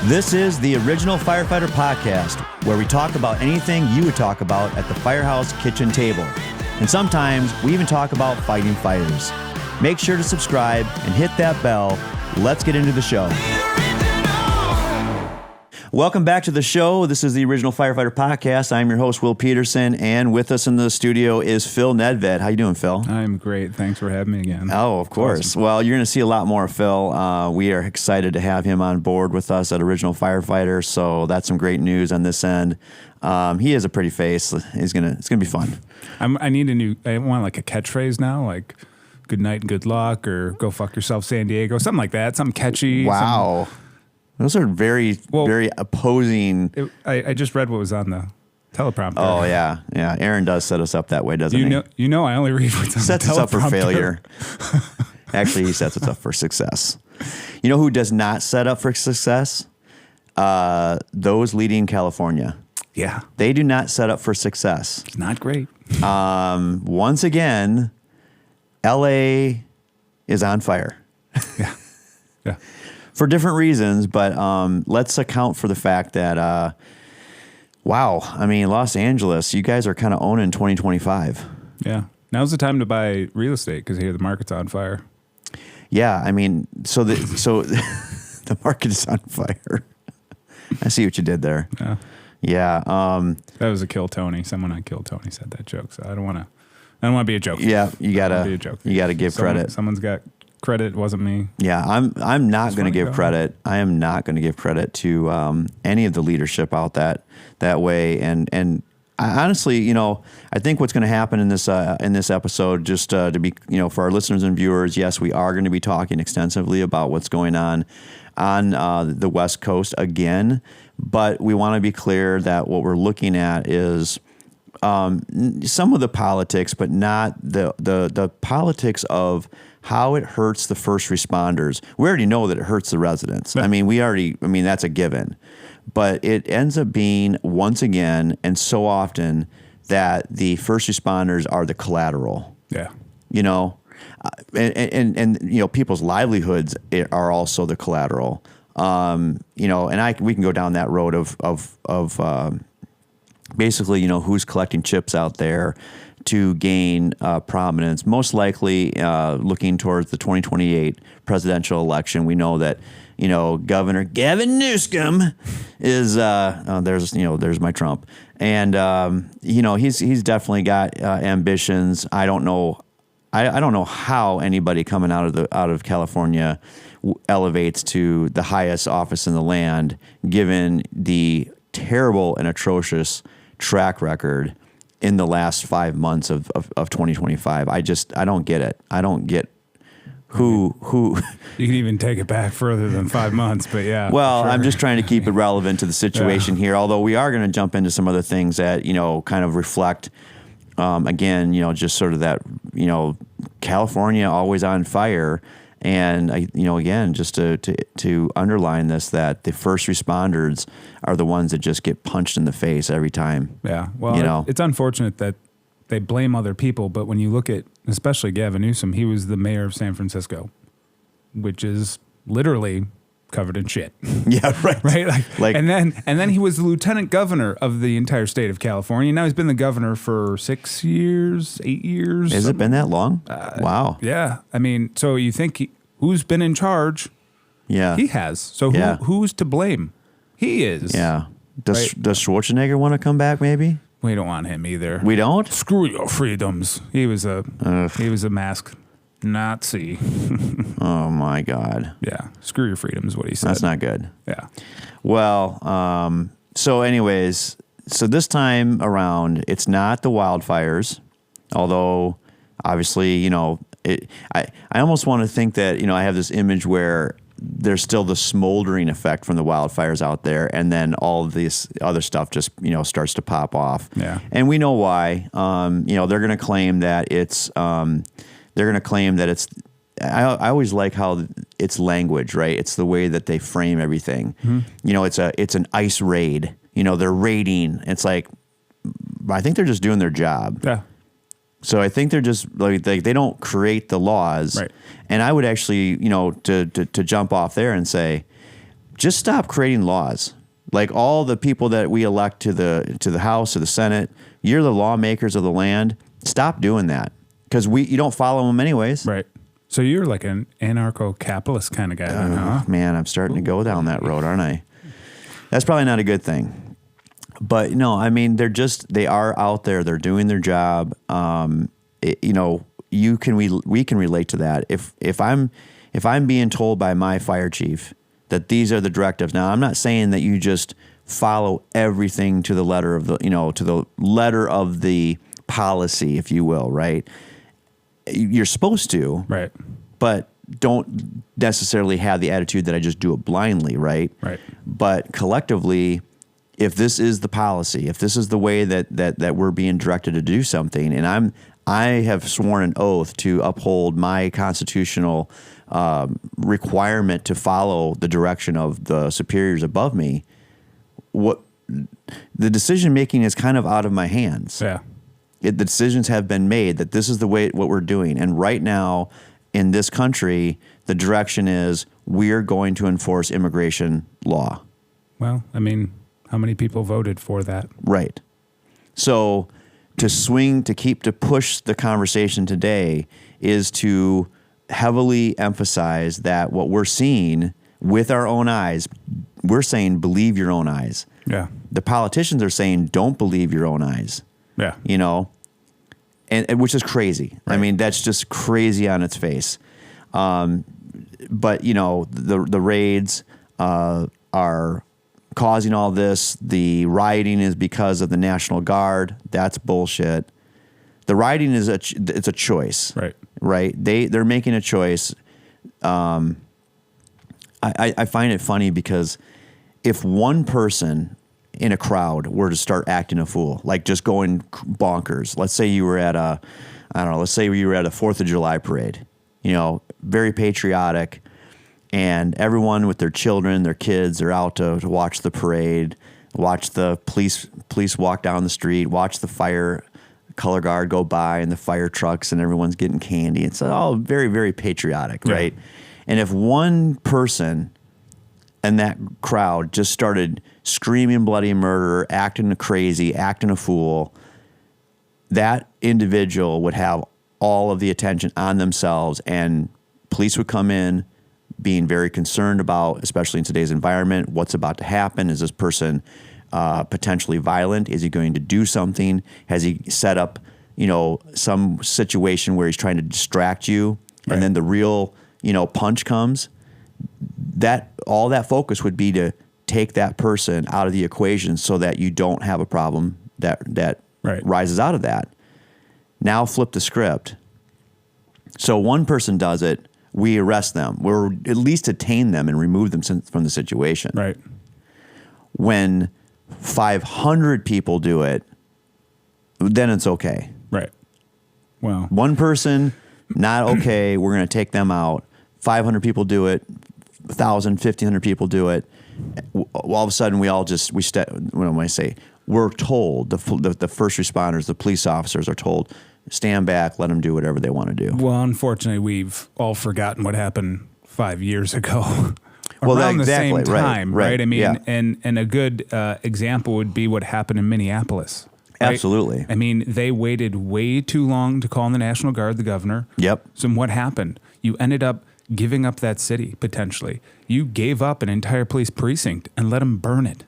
This is the original Firefighter Podcast, where we talk about anything you would talk about at the firehouse kitchen table. And sometimes we even talk about fighting fires. Make sure to subscribe and hit that bell. Let's get into the show. Welcome back to the show. This is the original Firefighter Podcast. I'm your host, Will Peterson, and with us in the studio is Phil Nedved. How you doing, Phil? I'm great. Thanks for having me again. Oh, of course. Awesome. Well, you're going to see a lot more of Phil. We are excited to have him on board with us at Original Firefighter, so that's some great news on this end. He has a pretty face. It's gonna be fun. I want like a catchphrase now, like good night and good luck, or go fuck yourself, San Diego, something like that. Something catchy. Wow. Those are very opposing. I just read what was on the teleprompter. Oh, yeah. Yeah. Aaron does set us up that way, doesn't he? You know, I only read what's on sets the teleprompter. Us up for failure. Actually, he sets us up for success. You know who does not set up for success? Those leading California. Yeah. They do not set up for success. It's not great. Once again, LA is on fire. Yeah. Yeah. For different reasons, but let's account for the fact that, Los Angeles, you guys are kind of owning 2025. Yeah. Now's the time to buy real estate because here the market's on fire. Yeah, so the market is on fire. I see what you did there. Yeah. Yeah. That was a Kill Tony. Someone on Kill Tony said that joke, so I don't want to be a joke. Yeah, you gotta be a joke. You gotta give credit. Someone's got credit. It wasn't me. Yeah, I'm not going to give credit. I am not going to give credit to any of the leadership out that way. And I honestly, I think what's going to happen in this episode, just to be, for our listeners and viewers, yes, we are going to be talking extensively about what's going on the West Coast again. But we want to be clear that what we're looking at is some of the politics, but not the politics of how it hurts the first responders. We already know that it hurts the residents. Yeah. That's a given. But it ends up being, once again, and so often, that the first responders are the collateral. Yeah. And people's livelihoods are also the collateral. We can go down that road of basically, who's collecting chips out there to gain prominence, most likely looking towards the 2028 presidential election. We know that, Governor Gavin Newsom is, there's my Trump. And, he's definitely got ambitions. I don't know how anybody coming out of California elevates to the highest office in the land, given the terrible and atrocious track record in the last 5 months of 2025. I don't get it. I don't get who. You can even take it back further than 5 months, but yeah. Well, sure. I'm just trying to keep it relevant to the situation here, although we are going to jump into some other things that, kind of reflect, again, just sort of that, California always on fire. And again, just to underline this, that the first responders are the ones that just get punched in the face every time. Yeah, well, it's unfortunate that they blame other people, but when you look at, especially Gavin Newsom, he was the mayor of San Francisco, which is literally covered in shit. Yeah, right. Right. Like, and then he was the lieutenant governor of the entire state of California. Now he's been the governor for 6 years, 8 years. Has it been that long? Wow. Yeah. So you think who's been in charge? Yeah. He has. So who's to blame? He is. Yeah. Does Schwarzenegger want to come back maybe? We don't want him either. We don't? Screw your freedoms. He was a masked Nazi. Oh my God. Yeah. Screw your freedom is what he said. That's not good. Yeah. Well, so anyways, this time around, it's not the wildfires, although obviously, I almost want to think that, I have this image where there's still the smoldering effect from the wildfires out there, and then all of this other stuff just, starts to pop off. Yeah. And we know why. They're going to claim that it's, I always like how it's language, right? It's the way that they frame everything. Mm-hmm. It's an ICE raid. They're raiding. It's like, I think they're just doing their job. Yeah. So I think they're just like they don't create the laws. Right. And I would actually, to jump off there and say, just stop creating laws. Like all the people that we elect to the House or the Senate, you're the lawmakers of the land. Stop doing that because you don't follow them anyways. Right. So you're like an anarcho-capitalist kind of guy, huh? Man, I'm starting to go down that road, aren't I? That's probably not a good thing. But no, I mean, they are out there. They're doing their job. We can relate to that. If I'm being told by my fire chief that these are the directives. Now, I'm not saying that you just follow everything to the letter of the policy, if you will, right? You're supposed to, right? But don't necessarily have the attitude that I just do it blindly, right? Right. But collectively, if this is the policy, if this is the way that we're being directed to do something, and I have sworn an oath to uphold my constitutional requirement to follow the direction of the superiors above me, what the decision making is kind of out of my hands. Yeah. The decisions have been made that this is the way what we're doing. And right now in this country, the direction is we're going to enforce immigration law. Well, I mean, how many people voted for that? Right. So to push the conversation today is to heavily emphasize that what we're seeing with our own eyes, we're saying believe your own eyes. Yeah. The politicians are saying don't believe your own eyes. Yeah. And which is crazy. Right. I mean, that's just crazy on its face. But the raids are causing all this. The rioting is because of the National Guard. That's bullshit. The rioting is it's a choice. Right. Right. They're making a choice. I find it funny because if one person in a crowd were to start acting a fool, like just going bonkers. Let's say you were at a 4th of July parade, very patriotic, and everyone with their children, their kids are out to watch the parade, watch the police walk down the street, watch the fire color guard go by and the fire trucks and everyone's getting candy. It's all very, very patriotic, right? Yeah. And if one person in that crowd just started screaming bloody murder, acting crazy, acting a fool, that individual would have all of the attention on themselves, and police would come in being very concerned about, especially in today's environment, what's about to happen. Is this person potentially violent? Is he going to do something? Has he set up, some situation where he's trying to distract you? Right. And then the real, punch comes. All that focus would be to take that person out of the equation so that you don't have a problem that right. rises out of that. Now flip the script. So one person does it, we arrest them. We'll at least detain them and remove them from the situation. Right. When 500 people do it, then it's okay. Right. Well, one person, not okay. We're going to take them out. 500 people do it. 1,000, 1,500 people do it. All of a sudden, we're told, the first responders, the police officers are told, stand back, let them do whatever they want to do. Well, unfortunately, we've all forgotten what happened 5 years ago. Well, around exactly, the same time, right? I mean, yeah. and a good example would be what happened in Minneapolis. Right? Absolutely. I mean, they waited way too long to call in the National Guard, the governor. Yep. So what happened? You ended up giving up that city, potentially. You gave up an entire police precinct and let them burn it.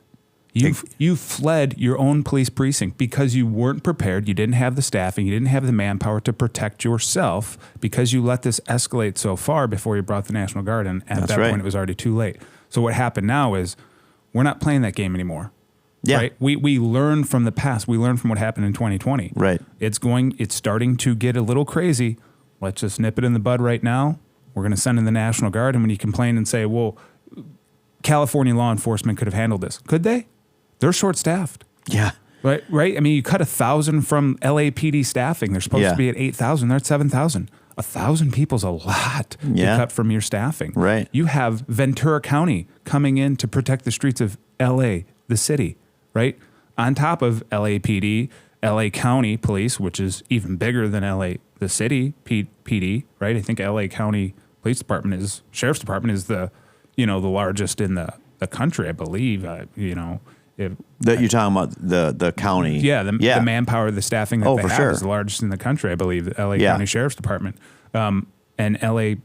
You fled your own police precinct because you weren't prepared. You didn't have the staffing. You didn't have the manpower to protect yourself because you let this escalate so far before you brought the National Guard in. At that point, it was already too late. So what happened now is we're not playing that game anymore. Yeah. Right? We learn from the past. We learn from what happened in 2020. Right. It's starting to get a little crazy. Let's just nip it in the bud right now. We're going to send in the National Guard. And when you complain and say, well, California law enforcement could have handled this. Could they? They're short-staffed. Yeah. Right? I mean, you cut 1,000 from LAPD staffing. They're supposed to be at 8,000. They're at 7,000. 1,000 people's a lot to cut from your staffing. Right. You have Ventura County coming in to protect the streets of LA, the city, right? On top of LAPD, LA County Police, which is even bigger than LA, the city, PD, right? I think LA County Sheriff's Department is the, the largest in the the country, I believe. That you're talking about the county. Yeah, the manpower, the staffing that they have is the largest in the country, I believe, the LA County Sheriff's Department. And LA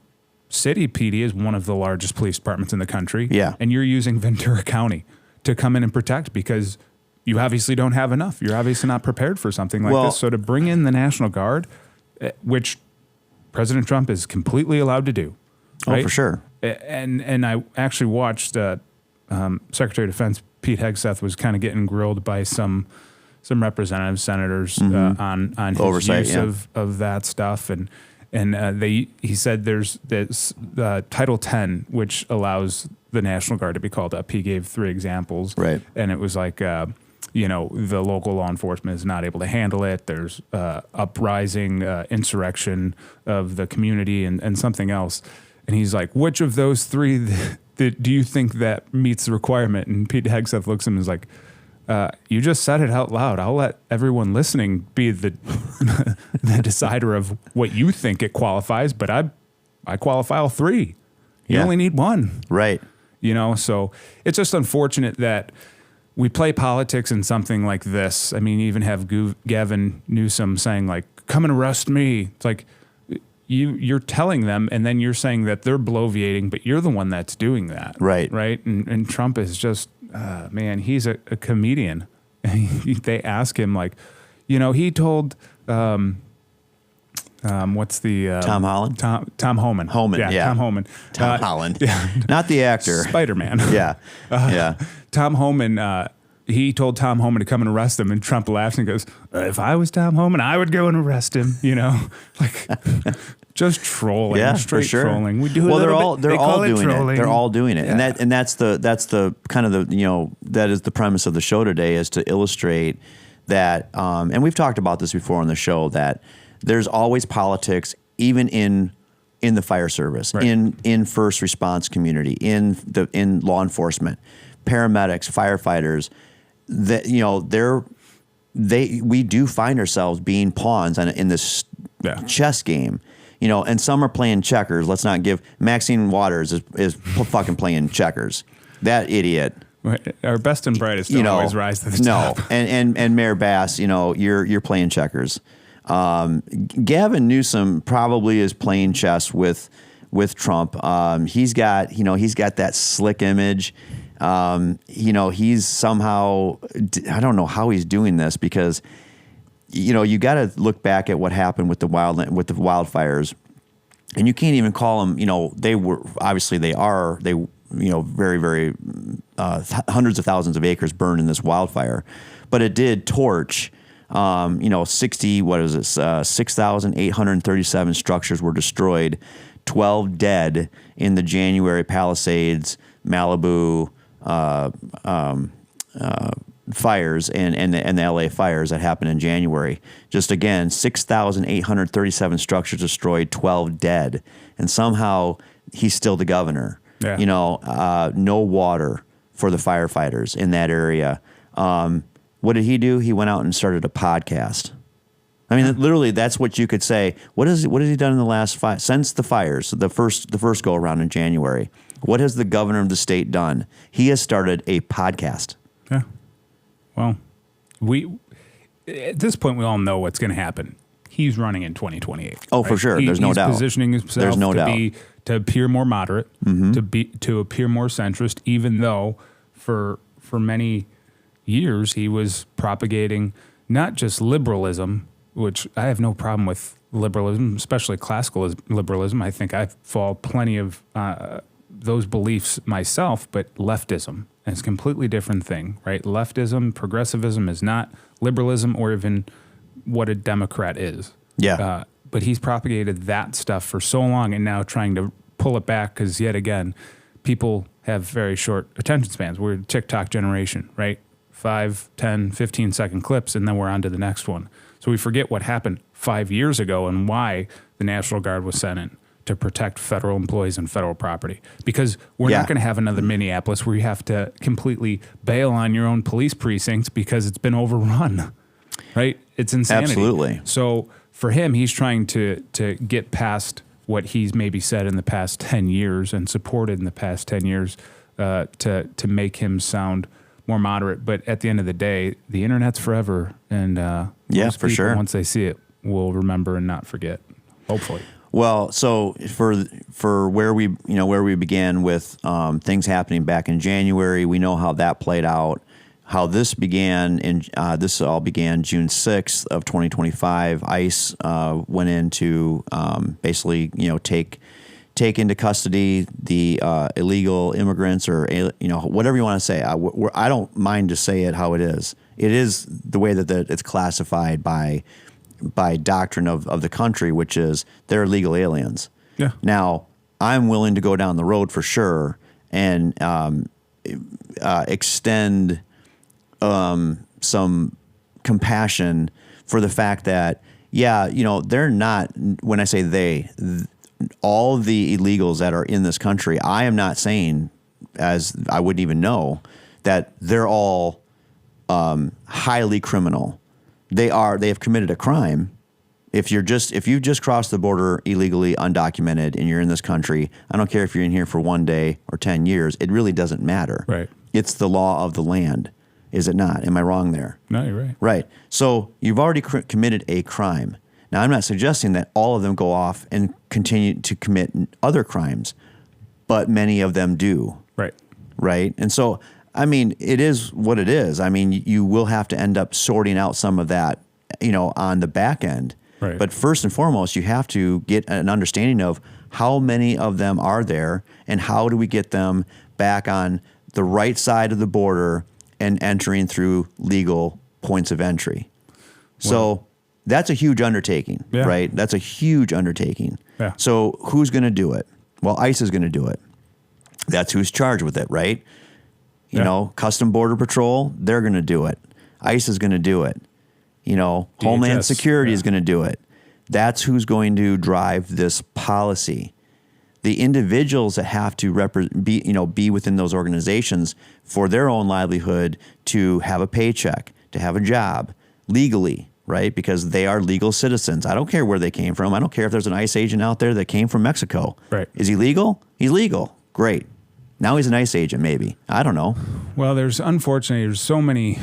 City PD is one of the largest police departments in the country. Yeah. And you're using Ventura County to come in and protect because you obviously don't have enough. You're obviously not prepared for something like this. So to bring in the National Guard, which President Trump is completely allowed to do. Right? Oh, for sure. And I actually watched Secretary of Defense Pete Hegseth was kind of getting grilled by some representatives, senators on his oversight, use of that stuff. And he said there's this Title 10, which allows the National Guard to be called up. He gave 3 examples. Right. And it was like, the local law enforcement is not able to handle it. There's uprising, insurrection of the community and something else. And he's like, which of those 3 do you think that meets the requirement? And Pete Hegseth looks at him and is like, you just said it out loud. I'll let everyone listening be the the decider of what you think it qualifies, but I qualify all 3. You only need 1. Right. So it's just unfortunate that we play politics in something like this. I mean, even have Gavin Newsom saying like, come and arrest me. It's like, you're telling them, and then you're saying that they're bloviating, but you're the one that's doing that. Right. Right. And Trump is just, man, he's a comedian. They ask him like, he told, what's the Tom Holland? Tom Homan. Yeah. Tom Homan. Tom Holland. Yeah. Not the actor. Spider-Man. Yeah. Tom Homan, he told Tom Homan to come and arrest him, and Trump laughs and goes, if I was Tom Homan, I would go and arrest him, like just trolling, straight for sure. trolling. We do they're all doing it. They're all doing it. Yeah. And that's the kind of that is the premise of the show today, is to illustrate that and we've talked about this before on the show, that there's always politics even in the fire service, right. in first response community, in law enforcement, paramedics, firefighters. That we do find ourselves being pawns in this chess game, and some are playing checkers. Let's not give Maxine Waters is fucking playing checkers. That idiot. Our best and brightest don't always rise to the top. No, and Mayor Bass, you're playing checkers. Gavin Newsom probably is playing chess with Trump. He's got that slick image. He's somehow, I don't know how he's doing this, because you got to look back at what happened with the wildfires, and you can't even call them. They were very, very hundreds of thousands of acres burned in this wildfire, but it did torch. 6,837 structures were destroyed, 12 dead in the January Palisades, Malibu fires and the LA fires that happened in January. Just again, 6,837 structures destroyed, 12 dead, and somehow he's still the governor. Yeah. No water for the firefighters in that area. What did he do? He went out and started a podcast. I mean, literally, that's what you could say. What has he done in the last since the fires, the first go around in January? What has the governor of the state done? He has started a podcast. Yeah. Well, at this point, we all know what's going to happen. He's running in 2028. Oh, right? For sure. There's no doubt. He's positioning himself to appear more moderate, to appear more centrist, even though for many years he was propagating not just liberalism, which I have no problem with liberalism, especially classical liberalism. I think I fall plenty of those beliefs myself, but leftism is a completely different thing, right? Leftism, progressivism is not liberalism or even what a Democrat is. Yeah. But he's propagated that stuff for so long, and now trying to pull it back because, yet again, people have very short attention spans. We're a TikTok generation, right? 5, 10, 15-second clips, and then we're on to the next one. So we forget what happened 5 years ago and why the National Guard was sent in to protect federal employees and federal property. Because we're not going to have another Minneapolis where you have to completely bail on your own police precincts because it's been overrun, right? It's insanity. Absolutely. So for him, he's trying to get past what he's maybe said in the past 10 years and supported in the past 10 years to make him sound more moderate. But at the end of the day, the internet's forever, and most for people, sure, once they see it, will remember and not forget. Hopefully. Well, so for where we began with things happening back in January, we know how that played out. How this began this all began June 6th of 2025. ICE went in to basically take into custody the illegal immigrants, or whatever you want to say. I don't mind to say it how it is. It is the way that it's classified by doctrine of the country, which is they're illegal aliens. Yeah. Now, I'm willing to go down the road for sure and extend some compassion for the fact that, they're not, when I say they, all the illegals that are in this country, I am not saying, as I wouldn't even know, that they're all highly criminal. They have committed a crime. If you just crossed the border illegally, undocumented, and you're in this country, I don't care if you're in here for 1 day or 10 years, it really doesn't matter. Right. It's the law of the land, is it not? Am I wrong there? No, you're right. Right. So you've already committed a crime. Now, I'm not suggesting that all of them go off and continue to commit other crimes, but many of them do. Right. Right. And so, I mean, it is what it is. I mean, you will have to end up sorting out some of that, on the back end. Right. But first and foremost, you have to get an understanding of how many of them are there and how do we get them back on the right side of the border and entering through legal points of entry. So that's a huge undertaking, right? That's a huge undertaking. Yeah. So who's going to do it? Well, ICE is going to do it. That's who's charged with it, right? You know, Custom Border Patrol, they're going to do it. ICE is going to do it. Homeland Security is going to do it. That's who's going to drive this policy. The individuals that have to be within those organizations for their own livelihood, to have a paycheck, to have a job legally, right? Because they are legal citizens. I don't care where they came from. I don't care if there's an ICE agent out there that came from Mexico. Right. Is he legal? He's legal. Great. Now he's an ICE agent, maybe. I don't know. Well, there's so many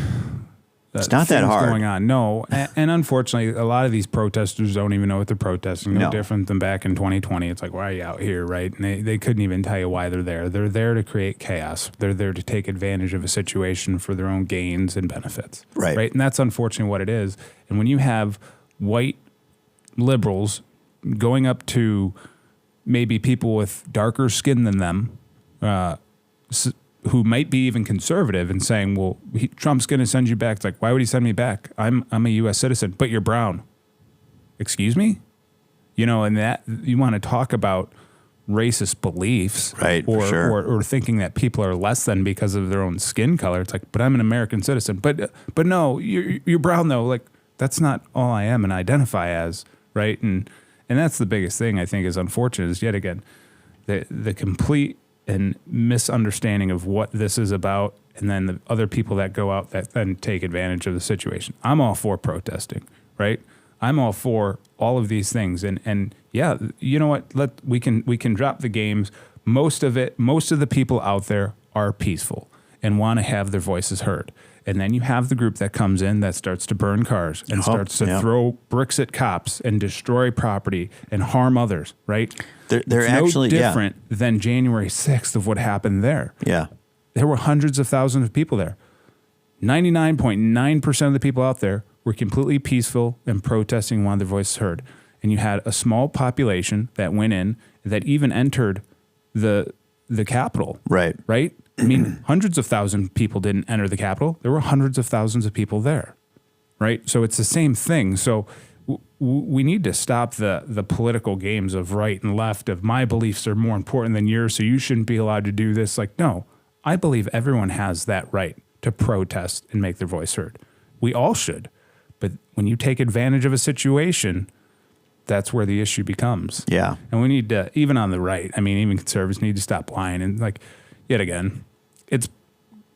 it's not that hard going on. No. And unfortunately, a lot of these protesters don't even know what they're protesting. No different than back in 2020. It's like, why are you out here, right? And they couldn't even tell you why they're there. They're there to create chaos. They're there to take advantage of a situation for their own gains and benefits. Right. Right. And that's unfortunately what it is. And when you have white liberals going up to maybe people with darker skin than them, who might be even conservative, and saying, well, Trump's going to send you back. It's like, why would he send me back? I'm a U.S. citizen, but you're brown. Excuse me? And that, you want to talk about racist beliefs, right? Or thinking that people are less than because of their own skin color. It's like, but I'm an American citizen. But no, you're brown though. Like, that's not all I am and identify as, right? And that's the biggest thing I think is unfortunate, is yet again the complete and misunderstanding of what this is about, and then the other people that go out that then take advantage of the situation. I'm all for protesting, right? I'm all for all of these things, and yeah, you know what? We can drop the games. Most of the people out there are peaceful and want to have their voices heard. And then you have the group that comes in that starts to burn cars and starts to throw bricks at cops and destroy property and harm others, right? They're actually no different than January 6th of what happened there. Yeah. There were hundreds of thousands of people there. 99.9% of the people out there were completely peaceful and protesting, wanted their voices heard. And you had a small population that went in, that even entered the Capitol. Right. Right? I mean, hundreds of thousands of people didn't enter the Capitol. There were hundreds of thousands of people there, right? So it's the same thing. So we need to stop the political games of right and left, of my beliefs are more important than yours, so you shouldn't be allowed to do this. Like, no, I believe everyone has that right to protest and make their voice heard. We all should. But when you take advantage of a situation, that's where the issue becomes. Yeah. And we need to, even on the right, I mean, even conservatives need to stop lying. And like, yet again,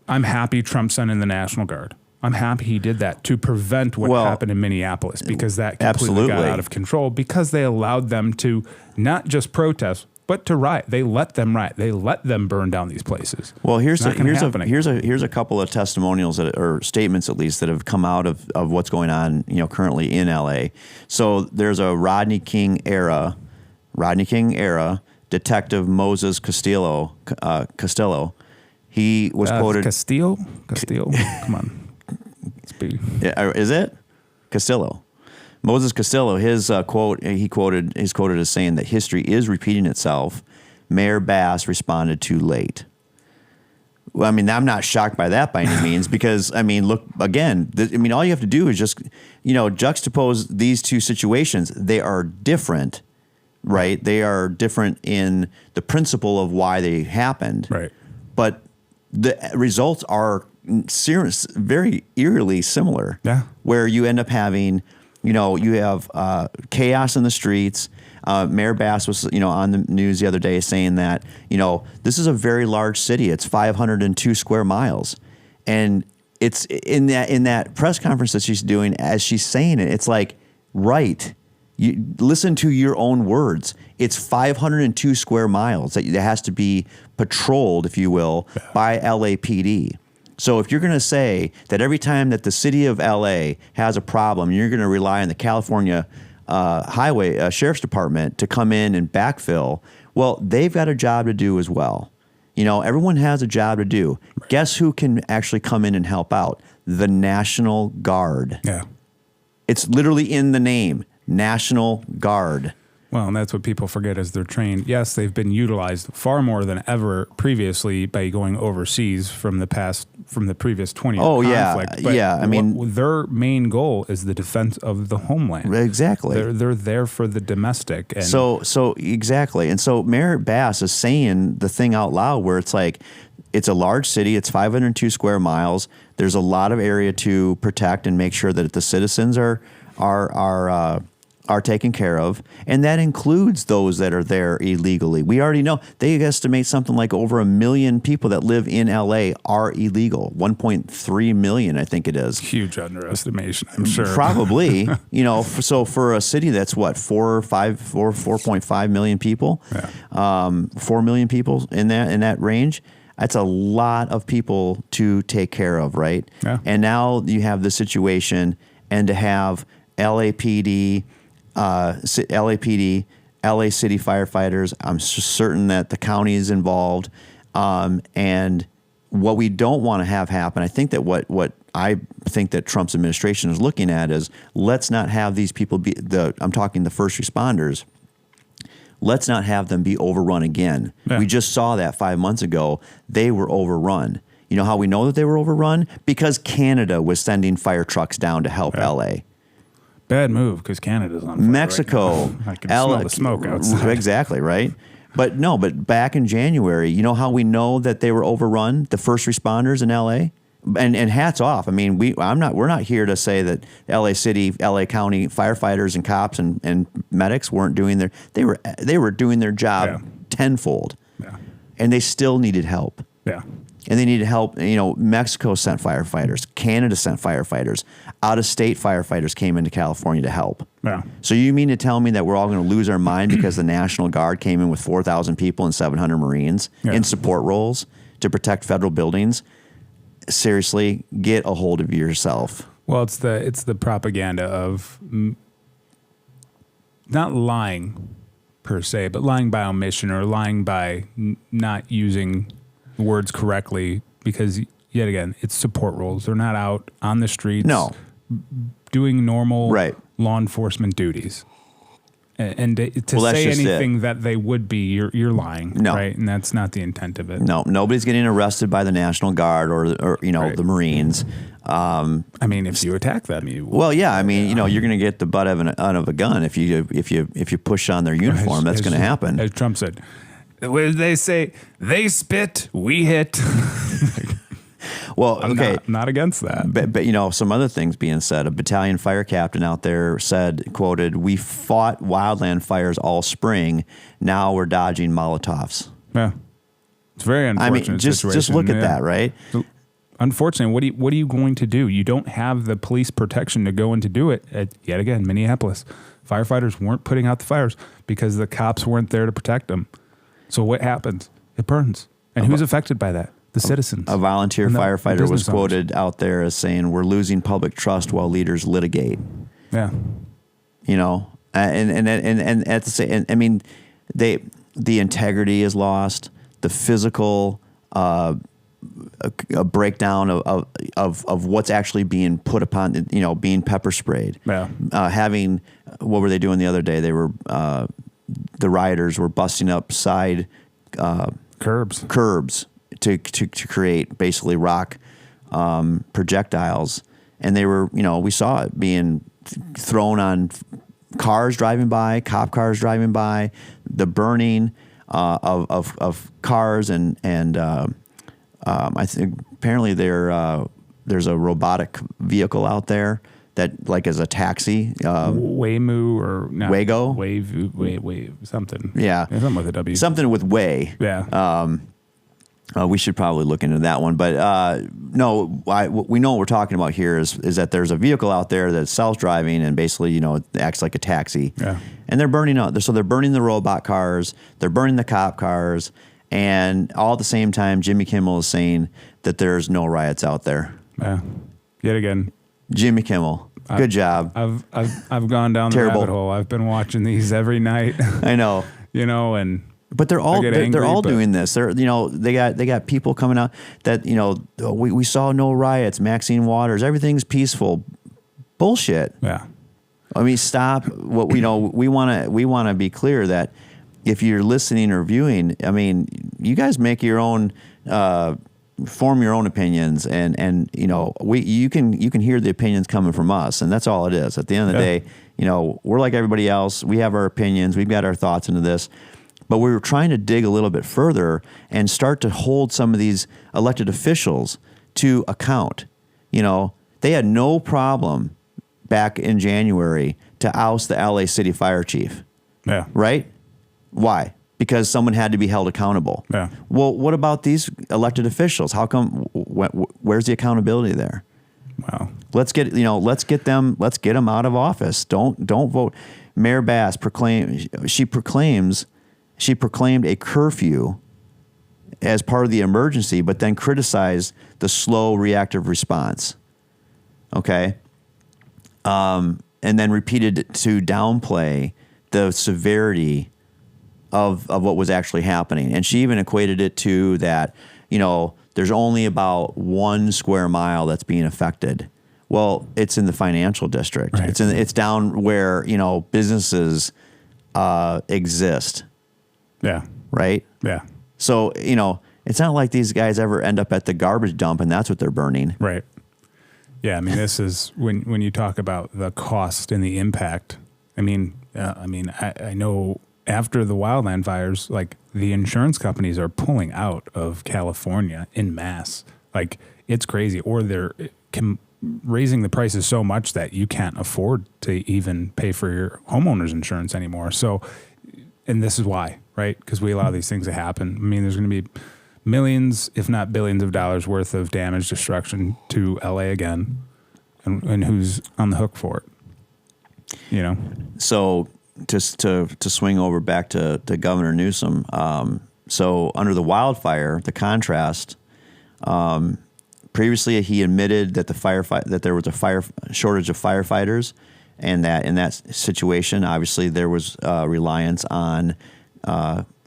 I'm happy Trump sent in the National Guard. I'm happy he did that to prevent what happened in Minneapolis, because that completely got out of control, because they allowed them to not just protest, but to riot. They let them riot. They let them burn down these places. Well, here's a couple of testimonials or statements at least that have come out of what's going on, currently in LA. So there's a Rodney King era detective Moses Castillo. He was quoted. Castillo. Come on. Is it Castillo? Moses Castillo, his quote, he's quoted as saying that history is repeating itself. Mayor Bass responded too late. Well, I mean, I'm not shocked by that by any means because, I mean, look, again, all you have to do is just, juxtapose these two situations. They are different, right? They are different in the principle of why they happened. Right. But the results are very eerily similar. Yeah. Where you end up having... you have chaos in the streets. Mayor Bass was, on the news the other day saying that, this is a very large city. It's 502 square miles. And it's in that press conference that she's doing, as she's saying it, it's like, right, you listen to your own words. It's 502 square miles that has to be patrolled, if you will, by LAPD. So if you're going to say that every time that the city of LA has a problem, you're going to rely on the California Highway Sheriff's Department to come in and backfill, well, they've got a job to do as well. Everyone has a job to do. Right. Guess who can actually come in and help out? The National Guard. Yeah. It's literally in the name, National Guard. Well, and that's what people forget as they're trained. Yes, they've been utilized far more than ever previously by going overseas from the previous 20-year conflict. But yeah. I mean, their main goal is the defense of the homeland. Exactly. They're there for the domestic. And so exactly. And so Mayor Bass is saying the thing out loud where it's like, it's a large city. It's 502 square miles. There's a lot of area to protect and make sure that the citizens are taken care of, and that includes those that are there illegally. We already know they estimate something like over 1 million people that live in LA are illegal. 1.3 million, I think it is. Huge underestimation, I'm sure. Probably, so for a city that's what 4.5 million people, 4 million people in that range. That's a lot of people to take care of, right? Yeah. And now you have the situation, and to have LAPD, LA City firefighters. I'm certain that the county is involved. And what we don't want to have happen, I think that what I think that Trump's administration is looking at is, let's not have these people I'm talking the first responders. Let's not have them be overrun again. Yeah. We just saw that 5 months ago. They were overrun. You know how we know that they were overrun? Because Canada was sending fire trucks down to help LA. Bad move, because Canada's on fire. Mexico. Right now. I can smell the smoke outside. Exactly, right? But back in January, you know how we know that they were overrun, the first responders in LA? And hats off. I mean, we're not here to say that LA City, LA County firefighters and cops and medics weren't doing they were doing their job tenfold. Yeah. And they still needed help. Yeah. And they needed help. Mexico sent firefighters. Canada sent firefighters. Out-of-state firefighters came into California to help. Yeah. So you mean to tell me that we're all going to lose our mind because the National Guard came in with 4,000 people and 700 Marines in support roles to protect federal buildings? Seriously, get a hold of yourself. Well, it's the propaganda of not lying per se, but lying by omission or lying by not using words correctly, because yet again, it's support roles. They're not out on the streets doing normal law enforcement duties. And to say anything that they would be, you're lying, right? And that's not the intent of it. No, nobody's getting arrested by the National Guard or the Marines. I mean, if you attack them, you will. Well, yeah. I mean, you're going to get the butt of a gun if you push on their uniform. That's going to happen. As Trump said, they say they spit, we hit. Well, okay. I'm not against that. But some other things being said. A battalion fire captain out there said, quoted, "We fought wildland fires all spring. Now we're dodging Molotovs." Yeah. It's very unfortunate. I mean, just look at that, right? Unfortunately, what are you going to do? You don't have the police protection to go in to do it. Yet again, Minneapolis. Firefighters weren't putting out the fires because the cops weren't there to protect them. So what happens? It burns. And who's affected by that? The citizens. A volunteer And the firefighter was business owners. quoted out there as saying, "We're losing public trust while leaders litigate." Yeah. You know, and at the same, I mean, the integrity is lost. The physical a breakdown of what's actually being put upon, you know, being pepper sprayed. Yeah. Having, what were they doing the other day? They were the rioters were busting up side Curbs to create basically rock projectiles, and they were, you know, we saw it being thrown on cars driving by, cop cars driving by, the burning of cars, and I think apparently there's a robotic vehicle out there that like is a taxi. Waymo or not, Waygo? Wave something. Yeah. Something with a W. Something with way. Yeah. We should probably look into that one, but no, we know what we're talking about here is that there's a vehicle out there that's self-driving and basically, you know, it acts like a taxi. Yeah. And they're burning out. So they're burning the robot cars, they're burning the cop cars, and all at the same time, Jimmy Kimmel is saying that there's no riots out there. Yeah. Yet again. Jimmy Kimmel, good job. I've gone down the Terrible. rabbit hole. I've been watching these every night. I know. You know, and But they're all angry, but doing this. They're, you know, they got people coming out that, you know, we saw no riots, Maxine Waters, everything's peaceful. Bullshit. Yeah. I mean, stop. What we know, we want to be clear that if you're listening or viewing, I mean, you guys make your own, form your own opinions, and you know, you can hear the opinions coming from us, and that's all it is. At the end of the day, you know, we're like everybody else. We have our opinions. We've got our thoughts into this. But we were trying to dig a little bit further and start to hold some of these elected officials to account. You know, they had no problem back in January to oust the LA City Fire Chief. Yeah. Right? Why? Because someone had to be held accountable. Yeah. Well, what about these elected officials? How come? Where's the accountability there? Wow. Let's get them out of office. Don't vote. Mayor Bass proclaimed a curfew as part of the emergency, but then criticized the slow reactive response. Okay. And then repeated to downplay the severity of what was actually happening. And she even equated it to that, you know, there's only about 1 square mile that's being affected. Well, it's in the financial district. Right. It's down where, you know, businesses exist. Yeah. Right? Yeah. So, you know, it's not like these guys ever end up at the garbage dump and that's what they're burning. Right. Yeah. I mean, this is when you talk about the cost and the impact. I know after the wildland fires, like the insurance companies are pulling out of California in mass. Like it's crazy, or they're raising the prices so much that you can't afford to even pay for your homeowner's insurance anymore. So, and this is why, right? Because we allow these things to happen. I mean, there's going to be millions, if not billions of dollars worth of damage, destruction to LA again. And who's on the hook for it? You know? So just to swing over back to Governor Newsom. So under the wildfire, the contrast, previously he admitted that that there was a shortage of firefighters, and that in that situation, obviously there was reliance on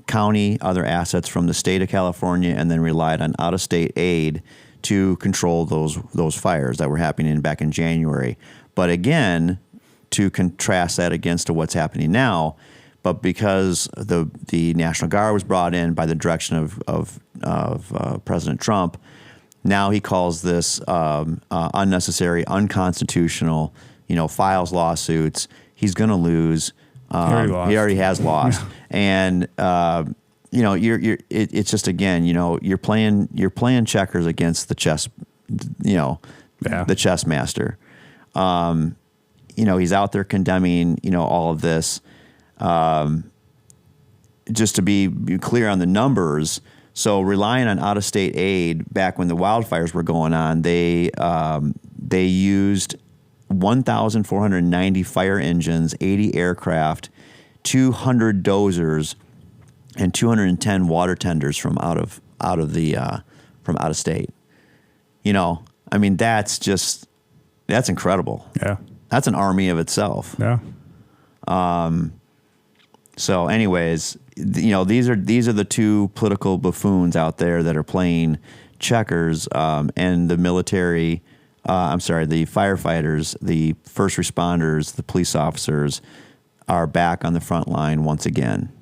county, other assets from the state of California, and then relied on out-of-state aid to control those fires that were happening back in January. But again, to contrast that against to what's happening now, but because the National Guard was brought in by the direction of President Trump, now he calls this unnecessary, unconstitutional. You know, files lawsuits. He's going to lose. He already has lost, and you know, it's just, again, you know, you're playing checkers against the chess, you know, the chess master. You know, he's out there condemning, you know, all of this. Just to be clear on the numbers, so relying on out-of-state aid back when the wildfires were going on, they used 1,490 fire engines, 80 aircraft, 200 dozers, and 210 water tenders from out of state. You know, I mean, that's incredible. Yeah. That's an army of itself. Yeah. So anyways, you know, these are the two political buffoons out there that are playing checkers, and the military, the firefighters, the first responders, the police officers are back on the front line once again.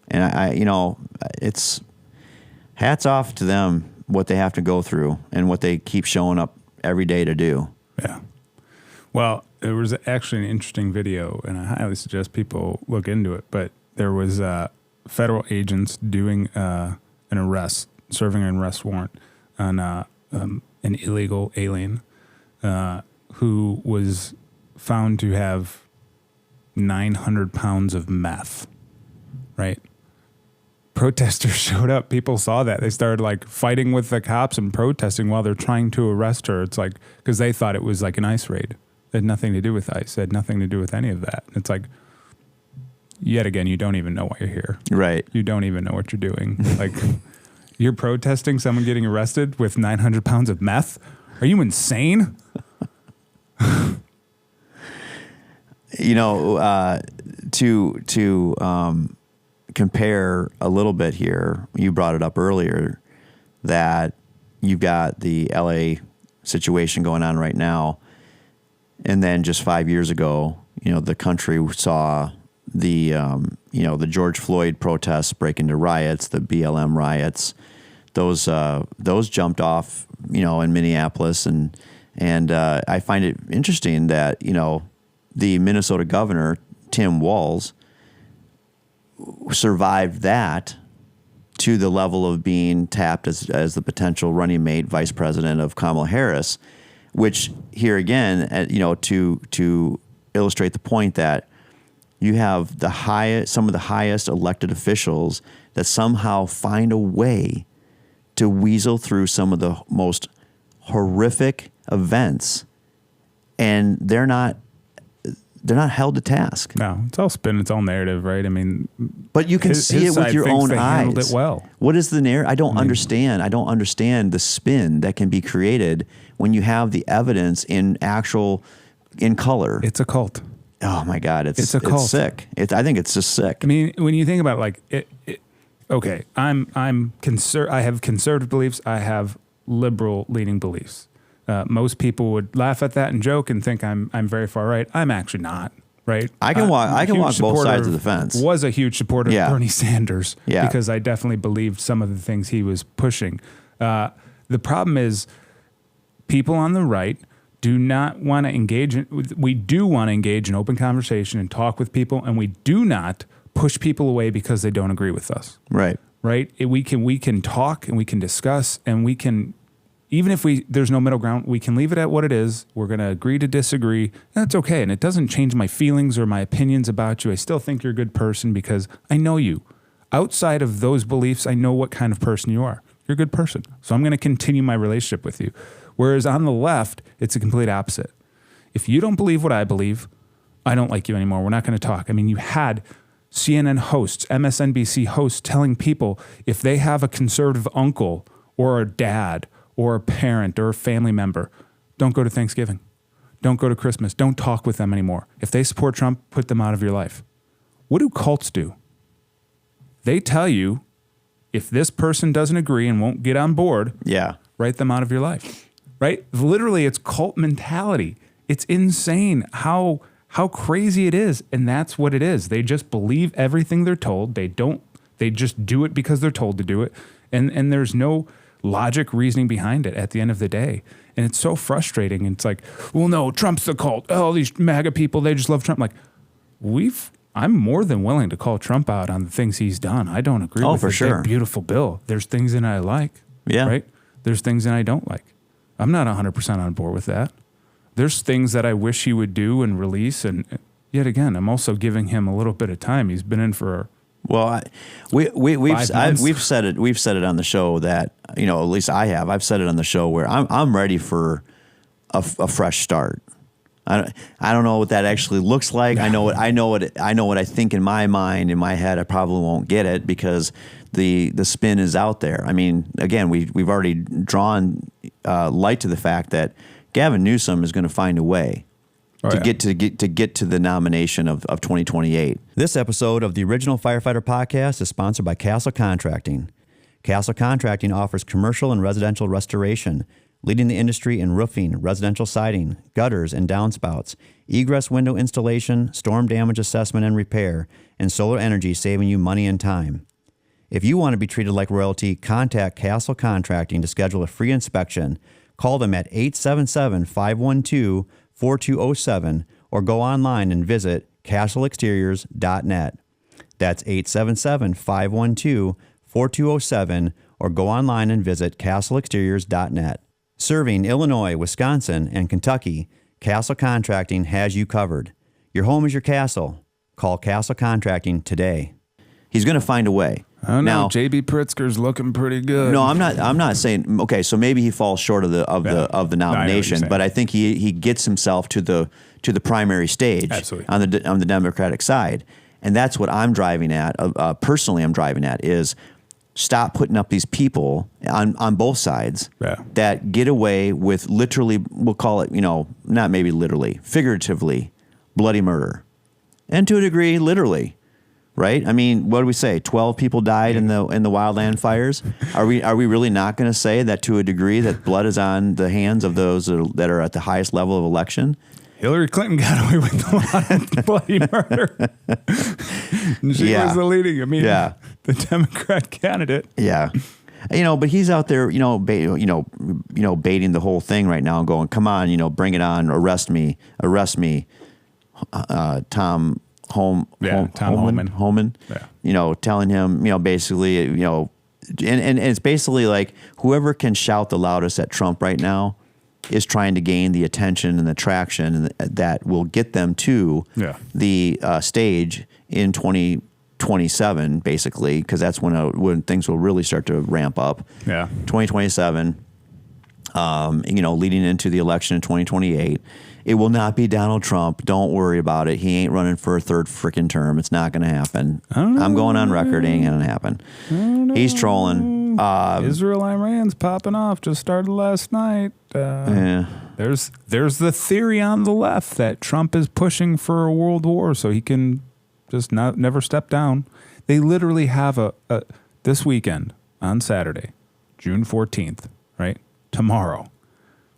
And I you know, it's hats off to them, what they have to go through and what they keep showing up every day to do. Yeah. Well, there was actually an interesting video, and I highly suggest people look into it. But there was federal agents doing an arrest, serving an arrest warrant on an illegal alien who was found to have 900 pounds of meth, right? Protesters showed up. People saw that. They started like fighting with the cops and protesting while they're trying to arrest her. It's like, because they thought it was like an ICE raid. It had nothing to do with ICE. It had nothing to do with any of that. It's like, yet again, you don't even know why you're here. Right. You don't even know what you're doing. Like, you're protesting someone getting arrested with 900 pounds of meth? Are you insane? You know, to compare a little bit here, you brought it up earlier that you've got the LA situation going on right now. And then just 5 years ago, you know, the country saw the George Floyd protests break into riots, the BLM riots. Those jumped off, you know, in Minneapolis. And I find it interesting that, you know, the Minnesota governor, Tim Walz, survived that to the level of being tapped as the potential running mate vice president of Kamala Harris, which here again, you know, to illustrate the point that you have some of the highest elected officials that somehow find a way to weasel through some of the most horrific events, and they're not held to task. No, it's all spin, it's all narrative, right? I mean, but you can see it with your own eyes. Handled it well. What is the narrative? I don't understand. I don't understand the spin that can be created when you have the evidence in color. It's a cult. Oh my God, it's a cult. It's sick. I think it's just sick. I mean, when you think about it, like okay, I have conservative beliefs. I have liberal leaning beliefs. Most people would laugh at that and joke and think I'm very far right. I'm actually not, right? I can walk both sides of the fence. Was a huge supporter of Bernie Sanders because I definitely believed some of the things he was pushing. The problem is people on the right do not want to engage we do want to engage in open conversation and talk with people, and we do not push people away because they don't agree with us. Right. Right? We can talk and we can discuss, and we can, even if there's no middle ground, we can leave it at what it is. We're going to agree to disagree. That's okay. And it doesn't change my feelings or my opinions about you. I still think you're a good person because I know you. Outside of those beliefs, I know what kind of person you are. You're a good person. So I'm going to continue my relationship with you. Whereas on the left, it's a complete opposite. If you don't believe what I believe, I don't like you anymore. We're not going to talk. I mean, you had CNN hosts, MSNBC hosts telling people if they have a conservative uncle or a dad or a parent or a family member, don't go to Thanksgiving. Don't go to Christmas. Don't talk with them anymore. If they support Trump, put them out of your life. What do cults do? They tell you if this person doesn't agree and won't get on board, write them out of your life. Right? Literally, it's cult mentality. It's insane how crazy it is. And that's what it is. They just believe everything they're told. They just do it because they're told to do it. And there's no logic, reasoning behind it at the end of the day. And it's so frustrating. It's like, well, no, Trump's the cult. Oh, these MAGA people, they just love Trump. Like, I'm more than willing to call Trump out on the things he's done. I don't agree with for sure. Beautiful bill. There's things in it I like. Yeah. Right? There's things that I don't like. I'm not 100% on board with that. There's things that I wish he would do and release. And yet again, I'm also giving him a little bit of time. He's been in for we've said it on the show that, you know, at least I have. I've said it on the show where I'm ready for a fresh start. I don't know what that actually looks like. I know what I think in my mind, in my head. I probably won't get it because the spin is out there. I mean, again, we've already drawn light to the fact that Gavin Newsom is going to find a way to get to the nomination of 2028. This episode of the original Firefighter Podcast is sponsored by Castle Contracting. Castle Contracting offers commercial and residential restoration, leading the industry in roofing, residential siding, gutters and downspouts, egress window installation, storm damage assessment and repair, and solar energy, saving you money and time. If you want to be treated like royalty, contact Castle Contracting to schedule a free inspection. Call them at 877-512-4207 or go online and visit castleexteriors.net. That's 877-512-4207 or go online and visit castleexteriors.net. Serving Illinois, Wisconsin, and Kentucky, Castle Contracting has you covered. Your home is your castle. Call Castle Contracting today. He's going to find a way. I don't know. J.B. Pritzker's looking pretty good. No, I'm not saying. Okay, so maybe he falls short of the nomination, but I think he gets himself to the primary stage. Absolutely. on the Democratic side, and that's what I'm driving at. Personally, I'm driving at is stop putting up these people on both sides that get away with literally. We'll call it, not maybe literally, figuratively, bloody murder, and to a degree, literally. Right? I mean, what do we say? 12 people died in the wildland fires. Are we really not going to say that to a degree that blood is on the hands of those that are at the highest level of election? Hillary Clinton got away with a lot of bloody murder. She was the leading. I mean, the Democrat candidate. Yeah. But he's out there, baiting the whole thing right now and going, come on, bring it on, arrest me, Tom Homan, telling him, basically, and it's basically like whoever can shout the loudest at Trump right now is trying to gain the attention and the traction that will get them to the stage in 2027, basically, because that's when things will really start to ramp up. Yeah, 2027, leading into the election in 2028. It will not be Donald Trump. Don't worry about it. He ain't running for a third freaking term. It's not going to happen. I'm going on record. It ain't going to happen. He's trolling. Israel-Iran's popping off. Just started last night. There's the theory on the left that Trump is pushing for a world war so he can just never step down. They literally have this weekend on Saturday, June 14th, right? Tomorrow.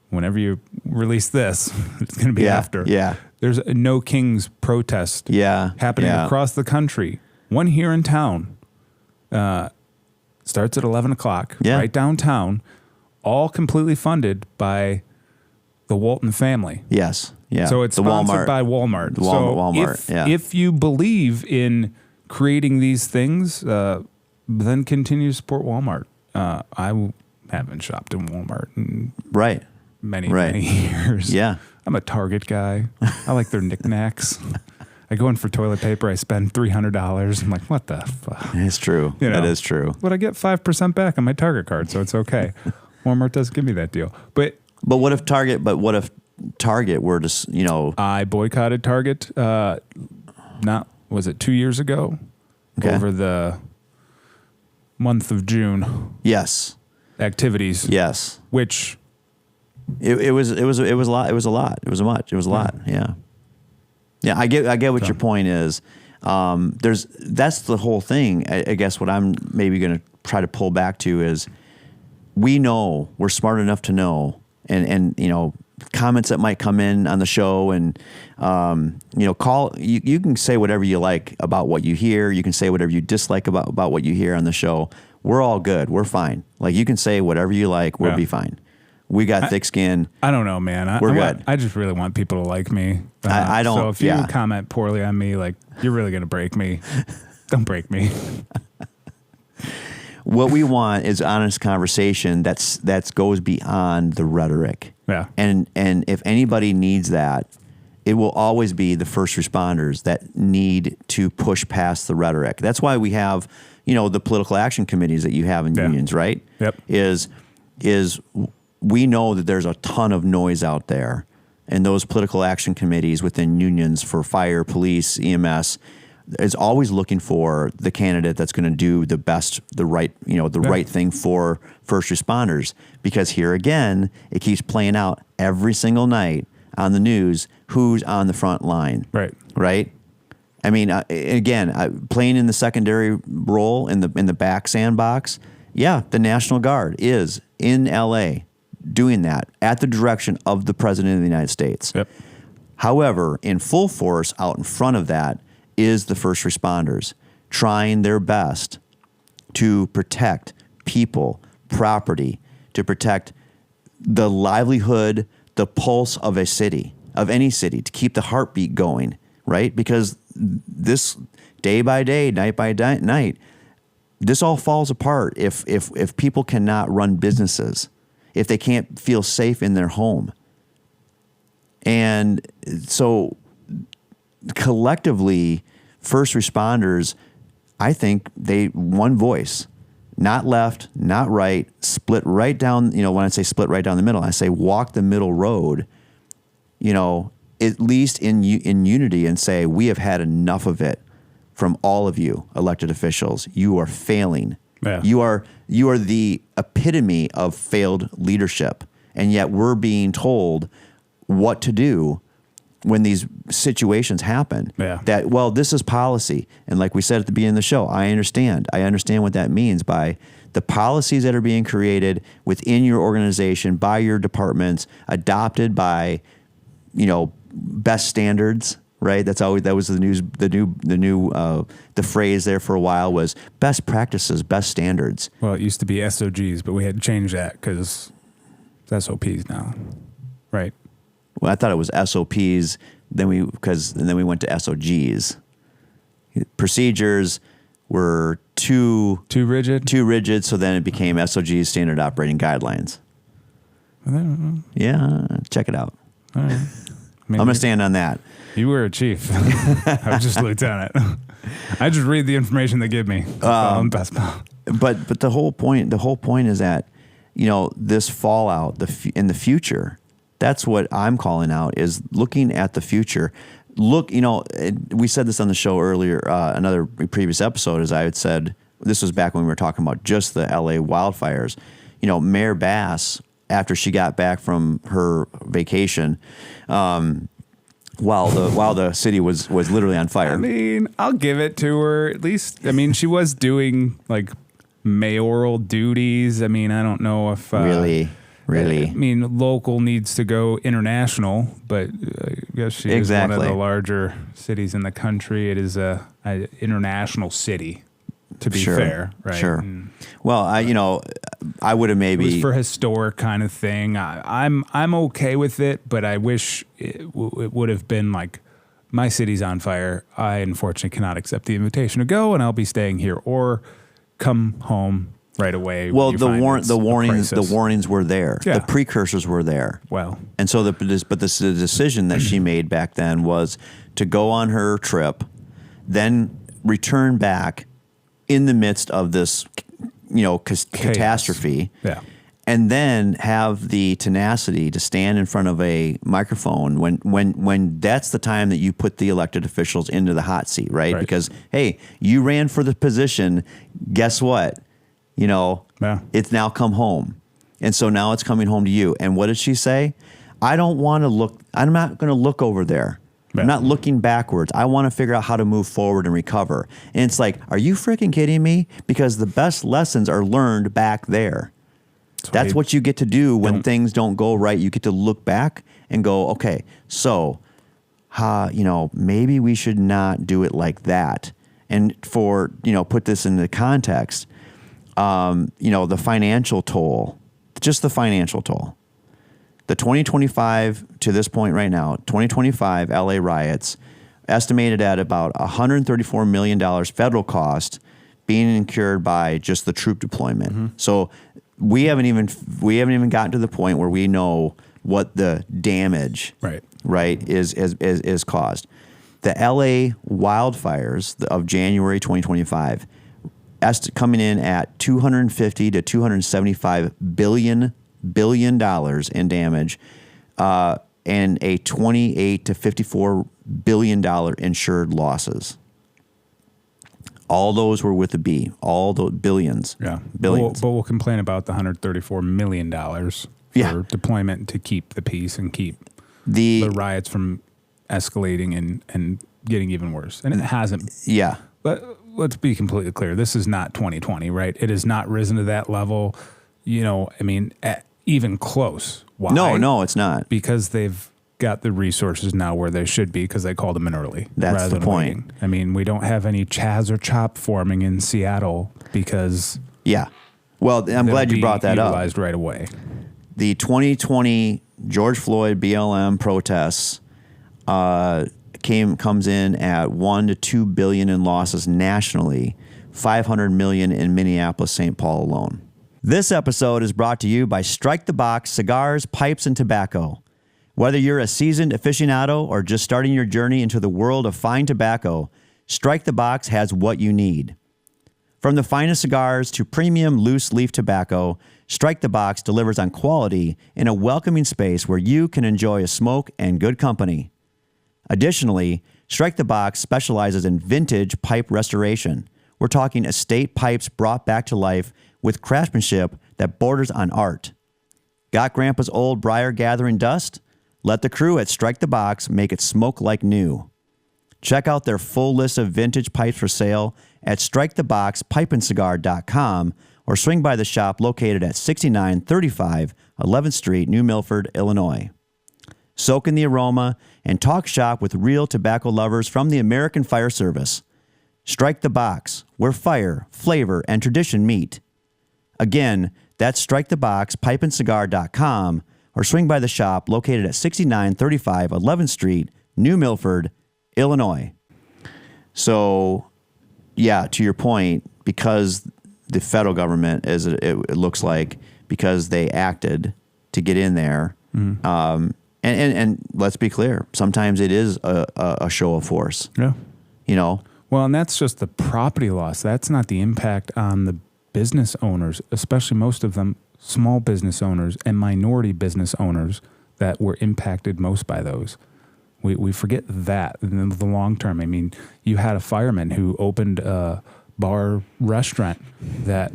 Whenever you release this, it's going to be after. Yeah. There's a No Kings protest happening across the country. One here in town. Starts at 11 o'clock, right downtown, all completely funded by the Walton family. Yes. Yeah. So it's sponsored by Walmart. Walmart. If you believe in creating these things, then continue to support Walmart. I haven't shopped in Walmart in many years. Yeah. I'm a Target guy. I like their knickknacks. I go in for toilet paper. I spend $300. I'm like, what the fuck? It's true. That is true. But I get 5% back on my Target card, so it's okay. Walmart doesn't give me that deal. But what if Target were to, I boycotted Target, was it 2 years ago? Okay. Over the month of June. Yes. Activities. Yes. Which it was a lot. It was a lot. It was much. It was a lot. Yeah. Yeah. I get what your point is. That's the whole thing. I guess what I'm maybe going to try to pull back to is we're smart enough to know and comments that might come in on the show and, you can say whatever you like about what you hear. You can say whatever you dislike about what you hear on the show. We're all good. We're fine. Like you can say whatever you like. We'll be fine. We got thick skin. I don't know, man. We're good. I just really want people to like me. I don't. So if you comment poorly on me, like you're really going to break me. Don't break me. What we want is honest conversation that goes beyond the rhetoric. Yeah. And if anybody needs that, it will always be the first responders that need to push past the rhetoric. That's why we have, the political action committees that you have in unions, right? Yep. Is we know that there's a ton of noise out there and those political action committees within unions for fire, police, EMS is always looking for the candidate that's going to do the best, the right thing for first responders. Because here again, it keeps playing out every single night on the news who's on the front line. Right. I mean, again, playing in the secondary role in the back sandbox. Yeah, the National Guard is in LA doing that at the direction of the President of the United States. Yep. However, in full force out in front of that is the first responders trying their best to protect people, property, to protect the livelihood, the pulse of a city, of any city, to keep the heartbeat going, right? Because this day by day, night by night, this all falls apart if people cannot run businesses, if they can't feel safe in their home. And so collectively, first responders, I think they one voice, not left, not right, split right down, when I say split right down the middle, I say walk the middle road, at least in unity, and say, we have had enough of it from all of you elected officials. You are failing. Yeah. You are the epitome of failed leadership. And yet we're being told what to do when these situations happen. Yeah. That, well, this is policy. And like we said at the beginning of the show, I understand what that means by the policies that are being created within your organization, by your departments, adopted by, best standards, right? That was the phrase there for a while was best practices, best standards. Well, it used to be SOGs, but we had to change that because it's SOPs now, right? Well, I thought it was SOPs. Then we went to SOGs. Procedures were too rigid. So then it became SOGs, standard operating guidelines. Yeah, check it out. All right. I'm gonna stand on that. You were a chief. I was just a lieutenant. I just read the information they give me. Best pal. But the whole point is that this fallout in the future. That's what I'm calling out, is looking at the future. Look, we said this on the show earlier, another previous episode, as I had said, this was back when we were talking about just the LA wildfires. Mayor Bass, after she got back from her vacation, while the city was literally on fire. I mean, I'll give it to her. At least, she was doing like mayoral duties. I mean, I don't know if Really? I mean, local needs to go international, but I guess she is one of the larger cities in the country. It is a international city, to be fair, right? Sure. Well, I would have maybe... It was for historic kind of thing. I'm okay with it, but I wish it would have been like, my city's on fire. I unfortunately cannot accept the invitation to go, and I'll be staying here, or come home right away. Well, the warnings were there. Yeah. The precursors were there. Well, and so the decision that she made back then was to go on her trip, then return back in the midst of this, catastrophe. Yeah. And then have the tenacity to stand in front of a microphone when that's the time that you put the elected officials into the hot seat, right? Because, hey, you ran for the position. Guess what? It's now come home. And so now it's coming home to you. And what did she say? I'm not going to look over there. Yeah. I'm not looking backwards. I want to figure out how to move forward and recover. And it's like, are you freaking kidding me? Because the best lessons are learned back there. That's what you get to do when things don't go right. You get to look back and go, okay, so, maybe we should not do it like that. And for, put this into context, the financial toll, just the financial toll. The 2025, to this point right now, 2025 LA riots, estimated at about $134 million federal cost being incurred by just the troop deployment. Mm-hmm. So we haven't even gotten to the point where we know what the damage is caused. The LA wildfires of January 2025 coming in at $250 to $275 billion in damage, and a $28 to $54 billion insured losses. All those were with a B. All the billions. Yeah. Billions. But we'll complain about the $134 million for deployment to keep the peace and keep the riots from escalating and getting even worse. And it hasn't. Yeah. But let's be completely clear. This is not 2020, right? It has not risen to that level, even close. Why? No, it's not. Because they've got the resources now where they should be because they called them in early. That's the point. Waiting. I mean, we don't have any Chaz or Chop forming in Seattle because... Yeah. Well, I'm glad you brought that up. Utilized right away. The 2020 George Floyd BLM protests comes in at $1 to $2 billion in losses nationally, $500 million in Minneapolis, St. Paul alone. This episode is brought to you by Strike the Box Cigars, Pipes, and Tobacco. Whether you're a seasoned aficionado or just starting your journey into the world of fine tobacco, Strike the Box has what you need. From the finest cigars to premium loose leaf tobacco, Strike the Box delivers on quality in a welcoming space where you can enjoy a smoke and good company. Additionally, Strike the Box specializes in vintage pipe restoration. We're talking estate pipes brought back to life with craftsmanship that borders on art. Got Grandpa's old briar gathering dust? Let the crew at Strike the Box make it smoke like new. Check out their full list of vintage pipes for sale at striketheboxpipeandcigar.com or swing by the shop located at 6935 11th Street, New Milford, Illinois. Soak in the aroma and talk shop with real tobacco lovers from the American Fire Service. Strike the Box, where fire, flavor, and tradition meet. Again, that's striketheboxpipeandcigar.com or swing by the shop located at 6935 11th Street, New Milford, Illinois. So, yeah, to your point, because the federal government, as it looks like, because they acted to get in there, and let's be clear, sometimes it is a show of force. Yeah. Well, and that's just the property loss. That's not the impact on the business owners, especially most of them small business owners and minority business owners that were impacted most by those. We forget that in the long term. I mean, you had a fireman who opened a bar restaurant that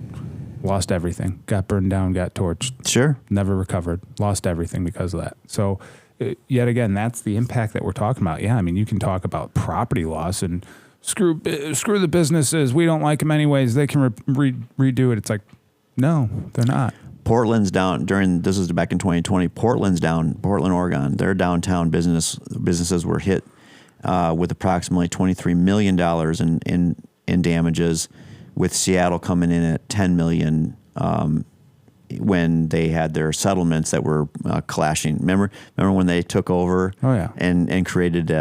lost everything, got burned down, got torched. Sure. Never recovered, lost everything because of that. So yet again, that's the impact that we're talking about. Yeah, I mean, you can talk about property loss and screw the businesses. We don't like them anyways. They can redo it. It's like, no, they're not. Portland's down this is back in 2020. Portland, Oregon. Their downtown businesses were hit with approximately $23 million in damages, with Seattle coming in at $10 million when they had their settlements that were clashing. Remember when they took over? Oh yeah, and created.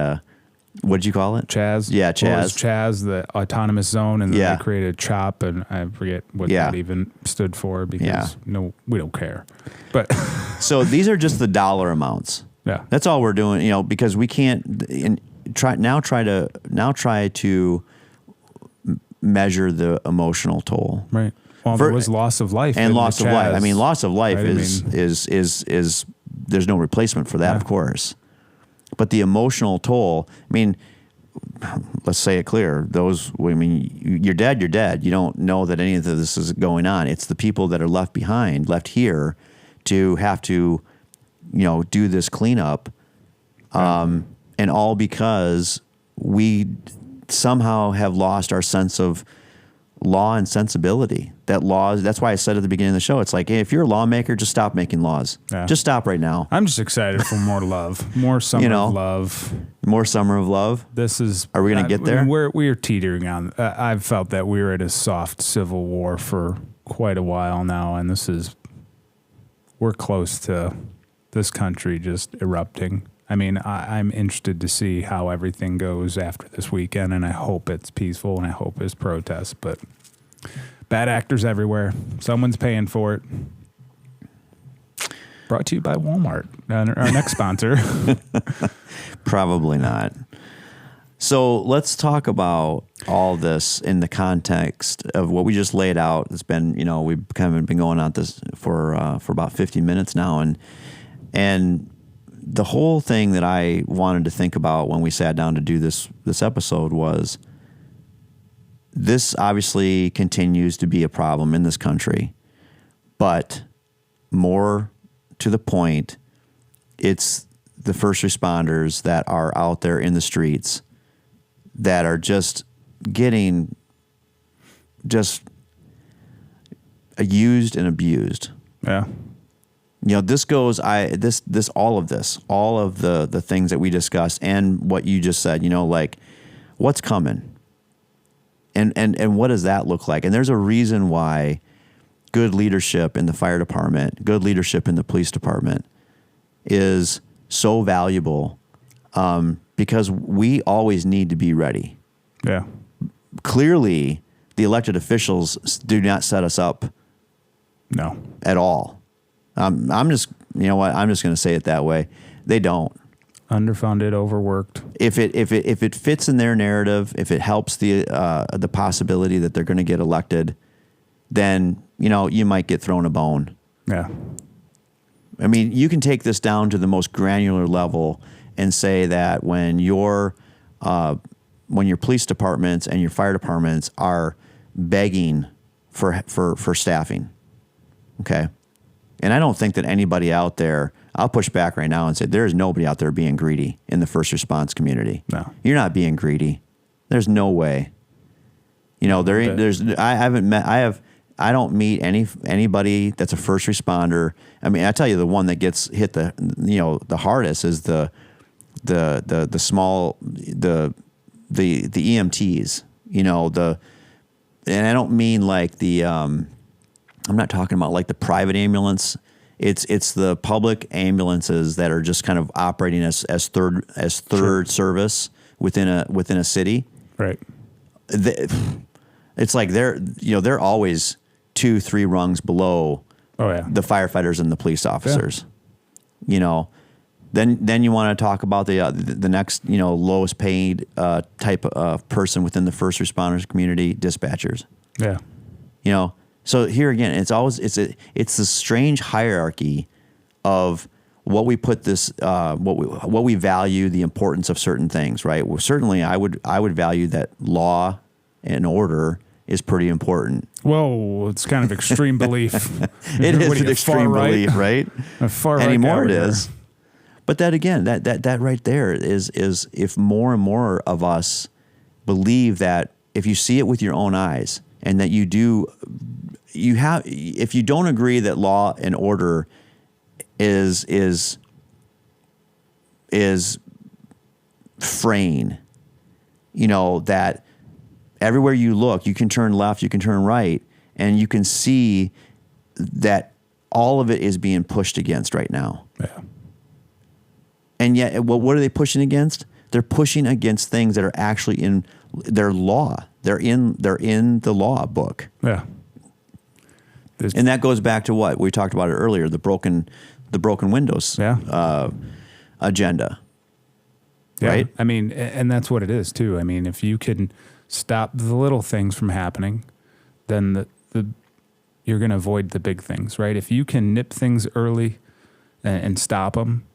What did you call it? Chaz. Yeah, Chaz. Well, it was Chaz, the autonomous zone, and then they created CHOP, and I forget what that even stood for because we don't care. But so these are just the dollar amounts. Yeah, that's all we're doing. Because we can't try to measure the emotional toll. Right. Well, there was loss of life and loss of life. I mean, loss of life right? is there's no replacement for that, of course. But the emotional toll, I mean, let's say it clear. You're dead, you're dead. You don't know that any of this is going on. It's the people that are left here to have to, do this cleanup. And all because we somehow have lost our sense of law and sensibility. That's why I said at the beginning of the show, it's like, hey, if you're a lawmaker, just stop making laws. Yeah. Just stop right now. I'm just excited for more love, more summer of love. More summer of love. Are we going to get there? We are teetering on. I've felt that we were at a soft civil war for quite a while now, and we're close to this country just erupting. I mean, I'm interested to see how everything goes after this weekend, and I hope it's peaceful, and I hope it's protests, but bad actors everywhere. Someone's paying for it. Brought to you by Walmart, our next sponsor. Probably not. So let's talk about all this in the context of what we just laid out. It's been, we've kind of been going on this for about 50 minutes now, and the whole thing that I wanted to think about when we sat down to do this episode was, this obviously continues to be a problem in this country, but more to the point, it's the first responders that are out there in the streets that are just getting used and abused. Yeah. You know, this goes, all of the things that we discussed and what you just said, you know, like what's coming and what does that look like? And there's a reason why good leadership in the fire department, good leadership in the police department is so valuable, because we always need to be ready. Yeah. Clearly, the elected officials do not set us up. No. At all. I'm just, you know what? I'm just going to say it that way. They don't. Underfunded, overworked. If it fits in their narrative, if it helps the possibility that they're going to get elected, then, you know, you might get thrown a bone. Yeah. I mean, you can take this down to the most granular level and say that when your police departments and your fire departments are begging for staffing, okay? And I don't think that anybody out there, I'll push back right now and say there is nobody out there being greedy in the first response community. No. You're not being greedy. There's no way. You know, I don't meet anybody that's a first responder. I mean, I tell you, the one that gets hit the hardest is the EMTs. You know, and I don't mean like I'm not talking about like the private ambulance. It's the public ambulances that are just kind of operating as third Sure. service within a city. Right. It's like they're always 2-3 rungs below the firefighters and the police officers. Yeah. You know, then you want to talk about the next, you know, lowest paid type of person within the first responders community, dispatchers. Yeah. You know, so here again, it's this strange hierarchy of what we put what we value, the importance of certain things, right? Well, certainly I would value that law and order is pretty important. Whoa, it's kind of extreme belief. It is an extreme belief, right? Far right anymore it there. is. But that again, that right there is if more and more of us believe that if you see it with your own eyes and that if you don't agree that law and order is fraying, you know, that everywhere you look, you can turn left, you can turn right, and you can see that all of it is being pushed against right now. Yeah. And yet, what are they pushing against? They're pushing against things that are actually in their law. They're in the law book. Yeah. And that goes back to what we talked about it earlier, the broken windows agenda. Yeah. Right? I mean, and that's what it is too. I mean, if you can stop the little things from happening, then you're going to avoid the big things, right? If you can nip things early and stop them,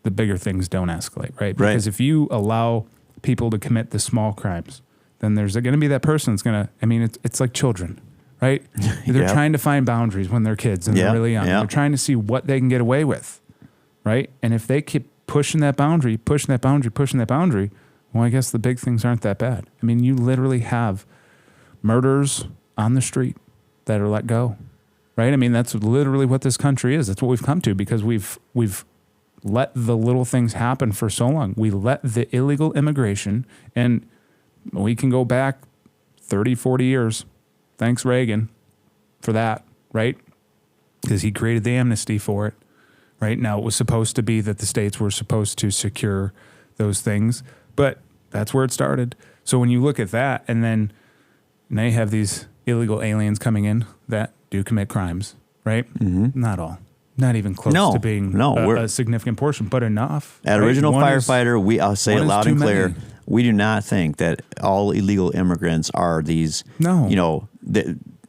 the bigger things don't escalate, right? Because if you allow people to commit the small crimes, then there's going to be that person that's going to, I mean, it's like children, right? They're trying to find boundaries when they're kids and they're really young. They're trying to see what they can get away with, right? And if they keep pushing that boundary, well, I guess the big things aren't that bad. I mean, you literally have murders on the street that are let go, right? I mean, that's literally what this country is. That's what we've come to because we've let the little things happen for so long. We let the illegal immigration, and we can go back 30, 40 years. Thanks, Reagan, for that, right? Because he created the amnesty for it, right? Now, it was supposed to be that the states were supposed to secure those things, but that's where it started. So when you look at that, and then now you have these illegal aliens coming in that do commit crimes, right? Mm-hmm. Not all. Not even close to being a significant portion, but enough. At right? Original Firefighter, I'll say it loud and clear. We do not think that all illegal immigrants are these. No, you know,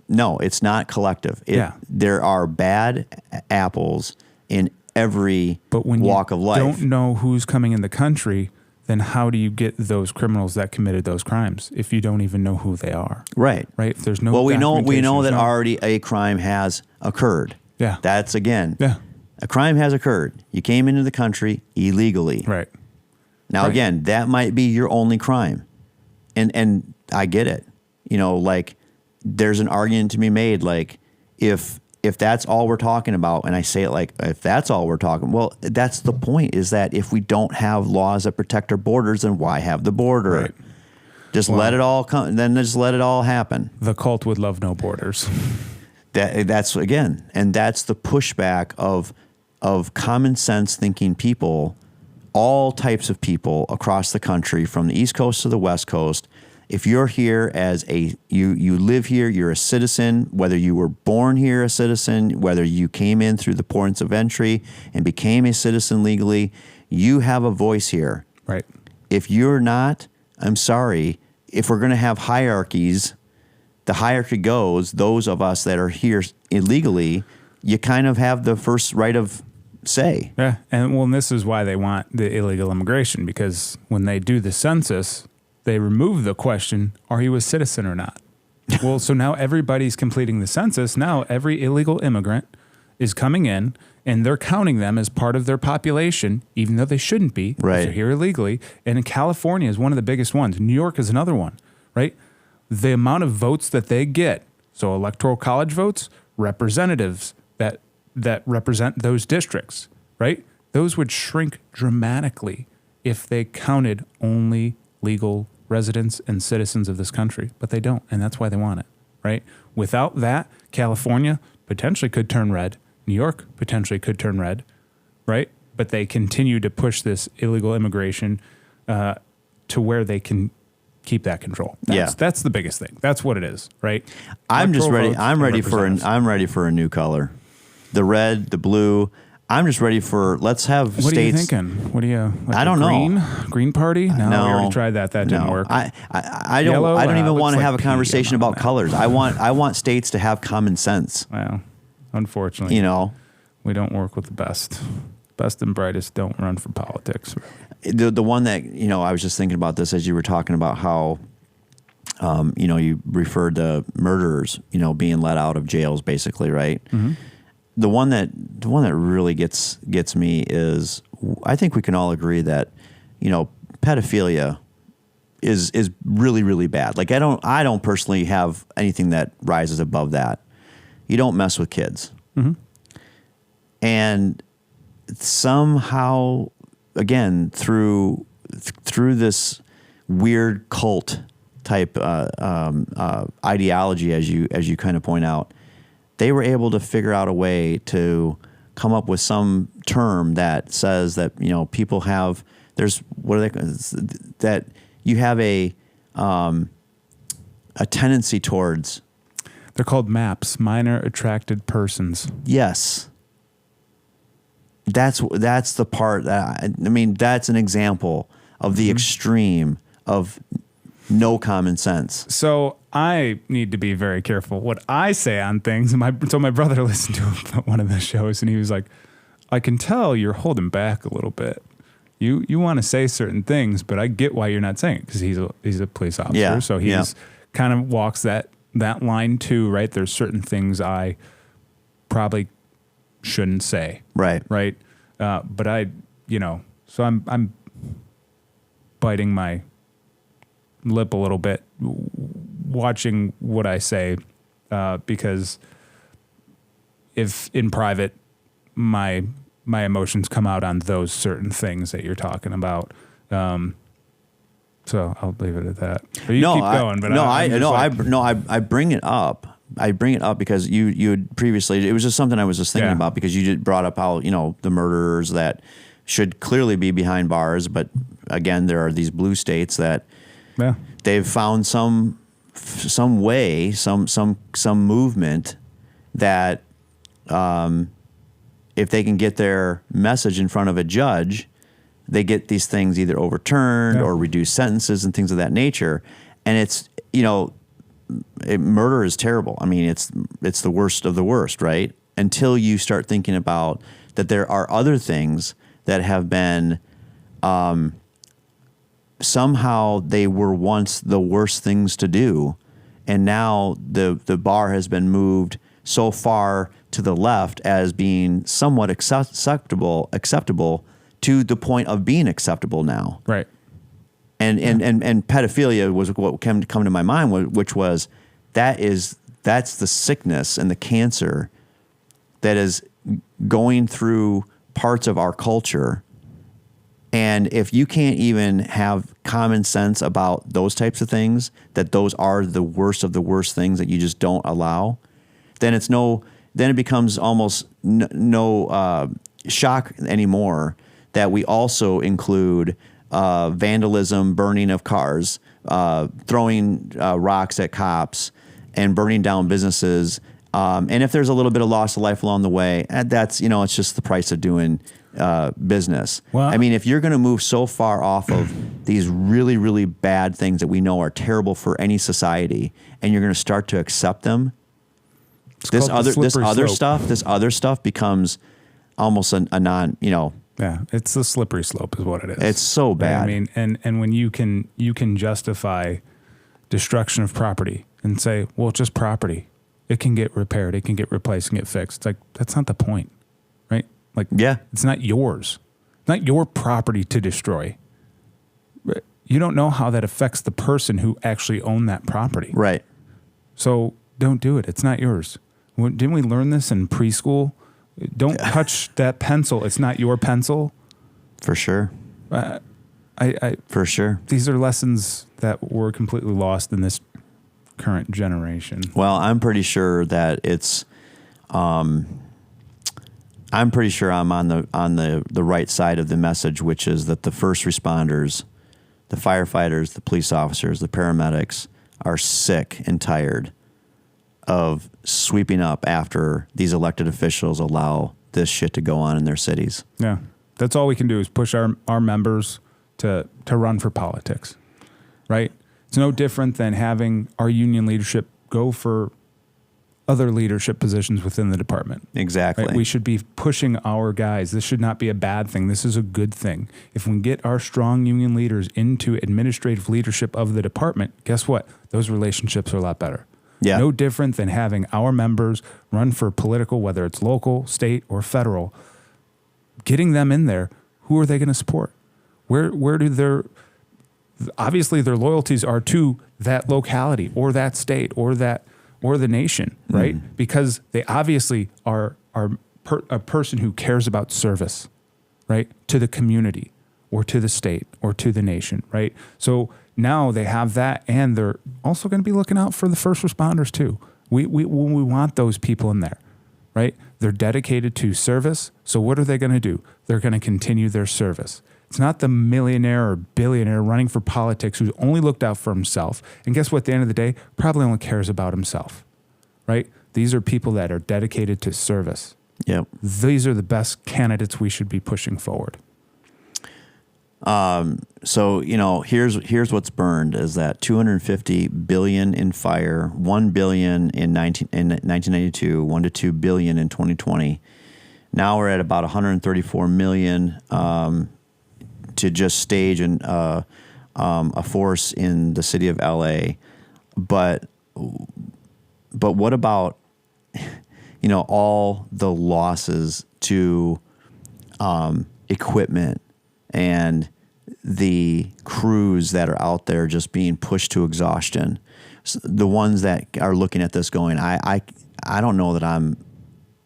no, it's not collective. There are bad apples in every But when walk you of life. don't know who's coming in the country, then how do you get those criminals that committed those crimes if you don't even know who they are? Right. Right. If there's no Well, we know documentation, that there's no- already a crime has occurred. Yeah. That's again. Yeah. A crime has occurred. You came into the country illegally. Right. Now, Right. again, that might be your only crime. And I get it. You know, like there's an argument to be made. Like if that's all we're talking about, and I say it like, if that's all we're talking, well, that's the point, is that if we don't have laws that protect our borders, then why have the border? Right. Just let it all come, then just let it all happen. The cult would love no borders. That's again, and that's the pushback of common sense thinking people, all types of people across the country, from the East Coast to the West Coast. If you're here as you live here, you're a citizen, whether you were born here a citizen, whether you came in through the ports of entry and became a citizen legally, you have a voice here. Right. If you're not, I'm sorry. If we're going to have hierarchies, the hierarchy goes, those of us that are here illegally, you kind of have the first right of say. Yeah. And this is why they want the illegal immigration, because when they do the census, they remove the question, are you a citizen or not? Well, so now everybody's completing the census. Now every illegal immigrant is coming in and they're counting them as part of their population, even though they shouldn't be. Right. They're here illegally. And in California is one of the biggest ones. New York is another one, right? The amount of votes that they get, so electoral college votes, representatives that represent those districts, right? Those would shrink dramatically if they counted only legal residents and citizens of this country, but they don't, and that's why they want it, right? Without that, California potentially could turn red. New York potentially could turn red, right? But they continue to push this illegal immigration to where they can keep that control. That's the biggest thing. That's what it is, right? I'm just ready. Electoral I'm votes ready and for I'm ready for a new color, the red, the blue. I'm just ready for, let's have What states. are you thinking? What do you? Like I don't know. Green party? No, we already tried that. That didn't work. I don't. Yellow, I don't even looks want to like have a pea conversation on about that. colors. I want states to have common sense. Well, unfortunately, You know, we don't work with the best. Best and brightest don't run for politics. Really. the one that, you know, I was just thinking about this as you were talking about how, you know, you referred to murderers, you know, being let out of jails, basically, right? Mm-hmm. The one that really gets me is, I think we can all agree that, you know, pedophilia is really, really bad. Like I don't personally have anything that rises above that. You don't mess with kids. Mm-hmm. And somehow, again, through this weird cult type ideology, as you kind of point out, they were able to figure out a way to come up with some term that says that, you know, people have, there's, what are they, that you have a tendency towards. They're called MAPs, minor attracted persons. Yes. That's the part that, I mean, that's an example of the extreme of no common sense. So I need to be very careful what I say on things. So my brother listened to one of the shows and he was like, I can tell you're holding back a little bit. You want to say certain things, but I get why you're not saying it, because he's a police officer. Yeah, So he's kind of walks that line too, right? There's certain things I probably shouldn't say. Right. Right. But I, you know, so I'm biting my lip a little bit watching what I say, because if in private my emotions come out on those certain things that you're talking about. So I'll leave it at that. But you keep going. But I bring it up. I bring it up because you had previously, it was just something I was just thinking about, because you brought up how, you know, the murderers that should clearly be behind bars, but again, there are these blue states that they've found some way, some movement that, if they can get their message in front of a judge, they get these things either overturned or reduced sentences and things of that nature. And it's, you know, murder is terrible. I mean, it's the worst of the worst, right? Until you start thinking about that there are other things that have been somehow they were once the worst things to do, and now the bar has been moved so far to the left as being somewhat acceptable to the point of being acceptable now. Right. And pedophilia was what came to my mind, which was that's the sickness and the cancer that is going through parts of our culture. And if you can't even have common sense about those types of things, that those are the worst of the worst things that you just don't allow, then it becomes almost no shock anymore that we also include vandalism, burning of cars, throwing rocks at cops, and burning down businesses. And if there's a little bit of loss of life along the way, that's, it's just the price of doing business. Well, I mean, if you're going to move so far off of these really, really bad things that we know are terrible for any society, and you're going to start to accept them, this other stuff becomes almost a non, Yeah, it's the slippery slope is what it is. It's so bad. I mean, and when you can justify destruction of property and say, well, it's just property. It can get repaired, it can get replaced, it can get fixed. It's like, that's not the point, right? Like, yeah, it's not yours. It's not your property to destroy. You don't know how that affects the person who actually owned that property. Right. So don't do it. It's not yours. Didn't we learn this in preschool? Don't touch that pencil. It's not your pencil. For sure. For sure. These are lessons that were completely lost in this current generation. Well, I'm pretty sure that it's, I'm pretty sure I'm on the right side of the message, which is that the first responders, the firefighters, the police officers, the paramedics are sick and tired of sweeping up after these elected officials allow this shit to go on in their cities. Yeah. That's all we can do is push our members to run for politics, right? It's no different than having our union leadership go for other leadership positions within the department. Exactly. Right? We should be pushing our guys. This should not be a bad thing. This is a good thing. If we can get our strong union leaders into administrative leadership of the department, guess what? Those relationships are a lot better. Yeah. No different than having our members run for political, whether it's local, state, or federal. Getting them in there, who are they going to support? Where do obviously their loyalties are to that locality or that state or the nation, right? Because they obviously are a person who cares about service, right? To the community or to the state or to the nation, right? So now they have that, and they're also going to be looking out for the first responders too. We want those people in there, right? They're dedicated to service. So what are they going to do? They're going to continue their service. It's not the millionaire or billionaire running for politics who's only looked out for himself. And guess what? At the end of the day, probably only cares about himself, right? These are people that are dedicated to service. Yep. These are the best candidates we should be pushing forward. So, here's what's burned is that 250 billion in fire, 1 billion in 1992, 1 to 2 billion in 2020. Now we're at about 134 million, to just stage a force in the city of LA. But what about, all the losses to, equipment and the crews that are out there just being pushed to exhaustion? The ones that are looking at this going, I don't know that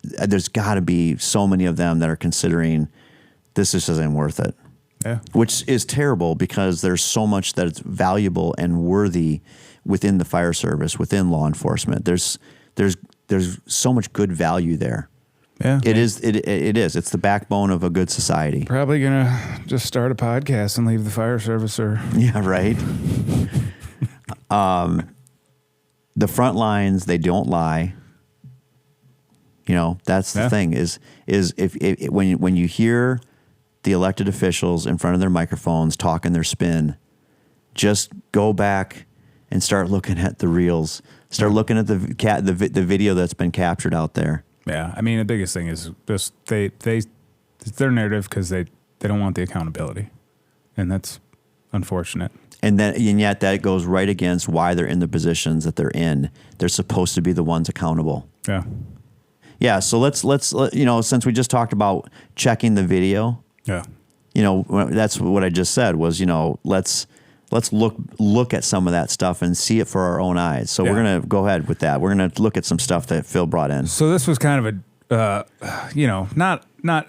there's got to be so many of them that are considering this just isn't worth it. Yeah. Which is terrible because there's so much that's valuable and worthy within the fire service, within law enforcement. There's so much good value there. Yeah. It is. It's the backbone of a good society. Probably going to just start a podcast and leave the fire service Yeah, right. The front lines, they don't lie. That's the thing is if when you hear the elected officials in front of their microphones talking their spin, just go back and start looking at the reels. Start looking at the video that's been captured out there. Yeah, I mean the biggest thing is just they It's their narrative because they don't want the accountability, and that's unfortunate. And yet that goes right against why they're in the positions that they're in. They're supposed to be the ones accountable. Yeah. Yeah. So let's since we just talked about checking the video. Yeah. That's what I just said was, let's look at some of that stuff and see it for our own eyes. So we're going to go ahead with that. We're going to look at some stuff that Phil brought in. So this was kind of not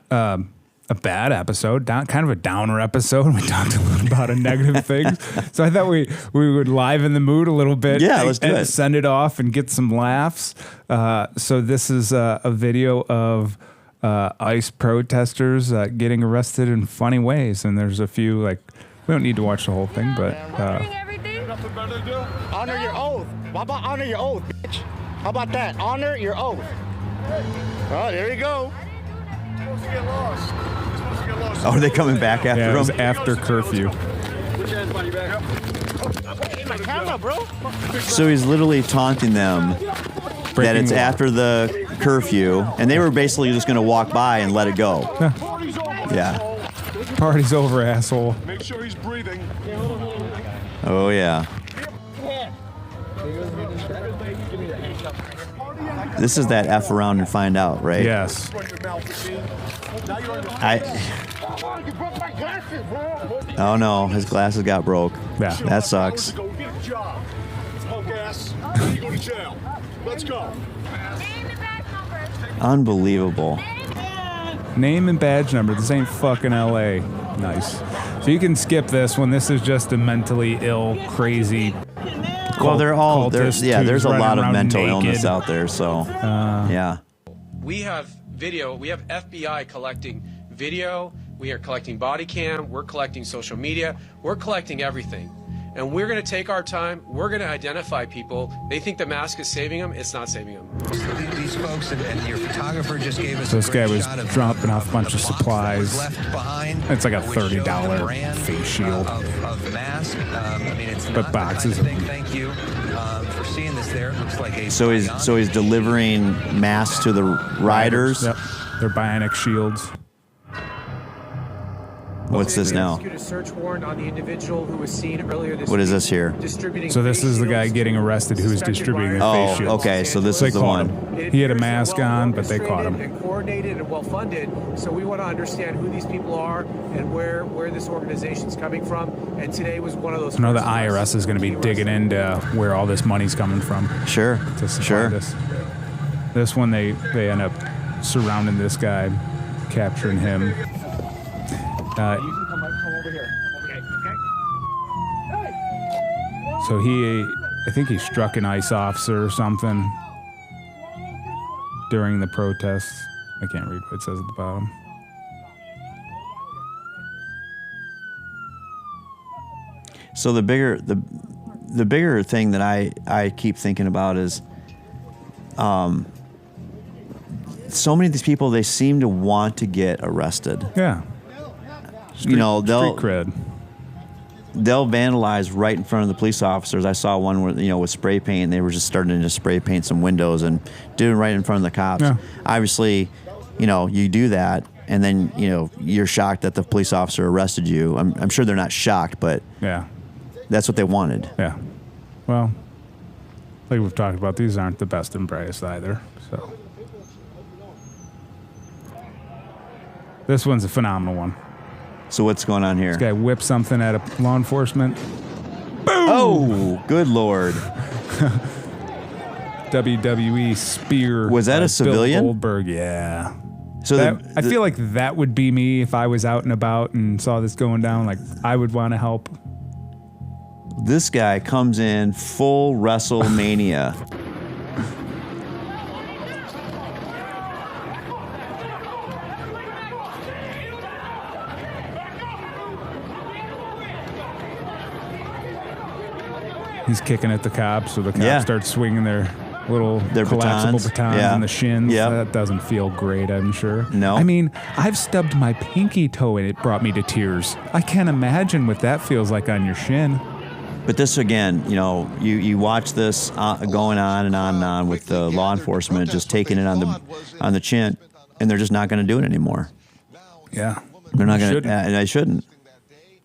a bad episode, kind of a downer episode. We talked a little about negative things. So I thought we would liven the mood a little bit. Yeah, let's do it. Send it off and get some laughs. So this is a video of ICE protesters getting arrested in funny ways. And there's a few, we don't need to watch the whole thing, but... Honor your oath. How about honor your oath, bitch? How about that? Honor your oath. Oh, there you go. Supposed to get lost. Oh, are they coming back after it was him? after curfew. My camera, bro. So he's literally taunting them that it's after the curfew, and they were basically just going to walk by and let it go. Yeah. Party's over, asshole. Make sure he's breathing. Oh, yeah. This is that F around and find out, right? Yes. Oh no, his glasses got broke. Yeah. That sucks. Let's go. Unbelievable. Name and badge number. This ain't fucking LA. Nice. So you can skip this one. This is just a mentally ill, crazy. Well, there's a lot of mental naked. illness out there, so yeah. We have video, we have FBI collecting video, we are collecting body cam, we're collecting social media, we're collecting everything. And we're going to take our time, we're going to identify people. They think the mask is saving them, it's not saving them. These folks and your photographer just gave us So this guy was shot of dropping off a bunch of supplies. left behind. It's like a which shows the $30 brand, face shield. Of mask. It's But not boxes the kind of of thing. Thank you for seeing this there. It looks like a So he's delivering masks to the riders. Yep. They're bionic shields. What's this now? A search warrant on the individual who was seen earlier this What is week this here? distributing So this is the guy face getting shields, arrested who's suspected distributing wires. the face shields. Okay, so this They is the caught one. him. It He had a appears they're mask well on, but they caught him. orchestrated and coordinated and well funded. So we want to understand who these people are and where this organization's coming from. And today was one of those. I know the first arrests. IRS is going to be digging into where all this money's coming from. Sure, To supply sure. This one, they end up surrounding this guy, capturing him. So I think he struck an ICE officer or something during the protests. I can't read what it says at the bottom. So the bigger thing that I keep thinking about is, so many of these people, they seem to want to get arrested. Yeah. Street cred. They'll vandalize right in front of the police officers. I saw one where, with spray paint, they were just starting to spray paint some windows and doing it right in front of the cops. Yeah. Obviously, you do that, and then, you're shocked that the police officer arrested you. I'm sure they're not shocked, but Yeah. that's what they wanted. Yeah. Well, like we've talked about, these aren't the best and brightest either. So this one's a phenomenal one. So what's going on here? This guy whipped something at a law enforcement. Oh, good Lord. WWE spear. Was that by a civilian? Bill Goldberg, yeah. So I feel like that would be me if I was out and about and saw this going down. Like, I would want to help. this guy comes in full WrestleMania. He's kicking at the cops, so the cops start swinging their collapsible batons Yeah. on the shins. Yeah. That doesn't feel great, I'm sure. No. I mean, I've stubbed my pinky toe and it brought me to tears. I can't imagine what that feels like on your shin. But this again, you watch this going on and on and on with the law enforcement just taking it on the chin, and they're just not going to do it anymore. Yeah. They're not going to, Shouldn't. and I shouldn't. That day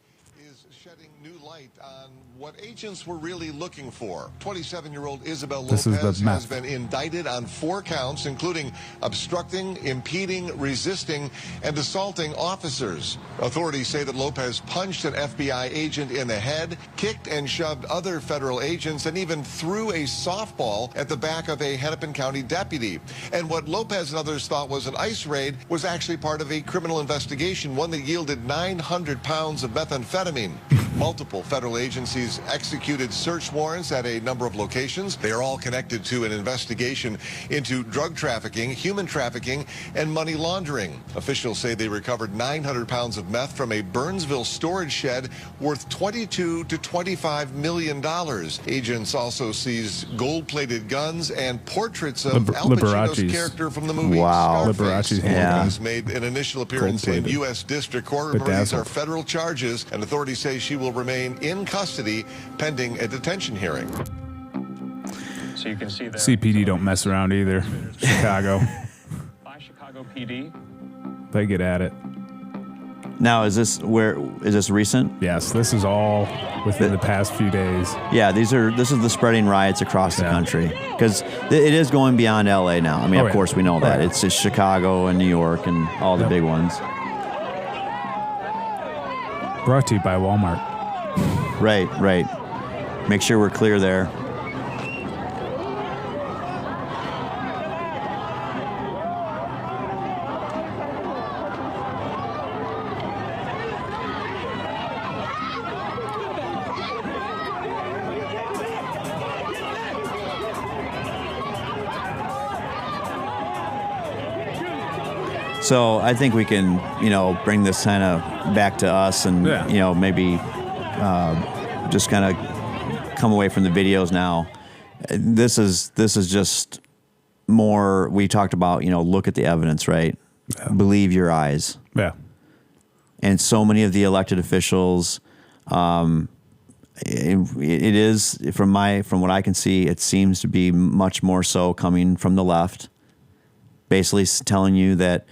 is shedding new light on what agents were really looking for. 27-year-old Isabel This is the Lopez has meth. been indicted on 4 counts, including obstructing, impeding, resisting, and assaulting officers. Authorities say that Lopez punched an FBI agent in the head, kicked and shoved other federal agents, and even threw a softball at the back of a Hennepin County deputy. And what Lopez and others thought was an ICE raid was actually part of a criminal investigation, one that yielded 900 pounds of methamphetamine. Multiple federal agencies executed search warrants at a number of locations. They are all connected to an investigation into drug trafficking, human trafficking, and money laundering. Officials say they recovered 900 pounds of meth from a Burnsville storage shed worth $22 to $25 million. Agents also seized gold-plated guns and portraits of Al Pacino's Liberace's. character from the movie Wow. Scarface. Liberace's Yeah. Lopez made an initial appearance in Gold-plated. U.S. District Court. Remember, these are Bedazzled. federal charges, and authorities say she will remain in custody pending a detention hearing. So you can see there. CPD don't mess around either. Chicago. By Chicago PD. They get at it. Now, is this recent? Yes, this is all within the past few days. Yeah, this is the spreading riots across the Yeah. country, because it is going beyond LA now. I mean, Oh, of yeah. course we know that. Right. It's just Chicago and New York and all the Yep. big ones. Brought to you by Walmart. Right. Make sure we're clear there. So I think we can, bring this kind of back to us and, Yeah. maybe just kind of come away from the videos now. This is just more, we talked about, look at the evidence, right? Yeah. Believe your eyes. Yeah. And so many of the elected officials, it is, from what I can see, it seems to be much more so coming from the left, basically telling you that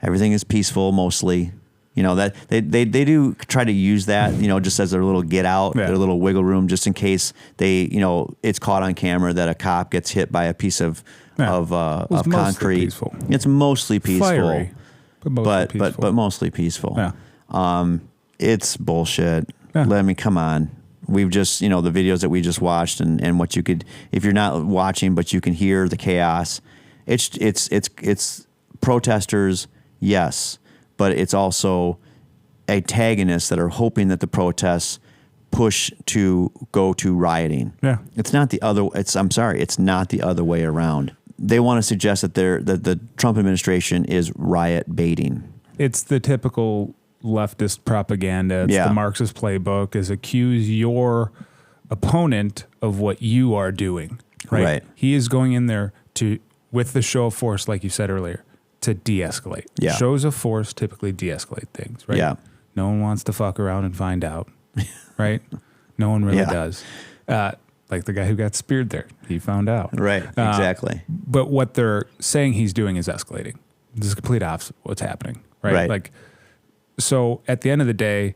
everything is peaceful mostly. That they do try to use that, just as their little get out, Yeah. their little wiggle room, just in case it's caught on camera that a cop gets hit by a piece of Yeah. of mostly concrete. peaceful. It's mostly peaceful, Fiery, but mostly peaceful. but mostly peaceful. Yeah. It's bullshit. Yeah. Come on. We've just, the videos that we just watched and what you could, if you're not watching, but you can hear the chaos. It's protesters, yes, but it's also antagonists that are hoping that the protests push to go to rioting. Yeah. It's not the other way around. They want to suggest that the Trump administration is riot baiting. It's the typical leftist propaganda. It's Yeah. the Marxist playbook, is accuse your opponent of what you are doing. Right. He is going in there with the show of force, like you said earlier, to de-escalate. Yeah. Shows of force typically de-escalate things, right? Yeah. No one wants to fuck around and find out, right? No one really Yeah. does. Like the guy who got speared there, he found out. Right, exactly. But what they're saying he's doing is escalating. This is the complete opposite of what's happening, right? Right. Like, so at the end of the day,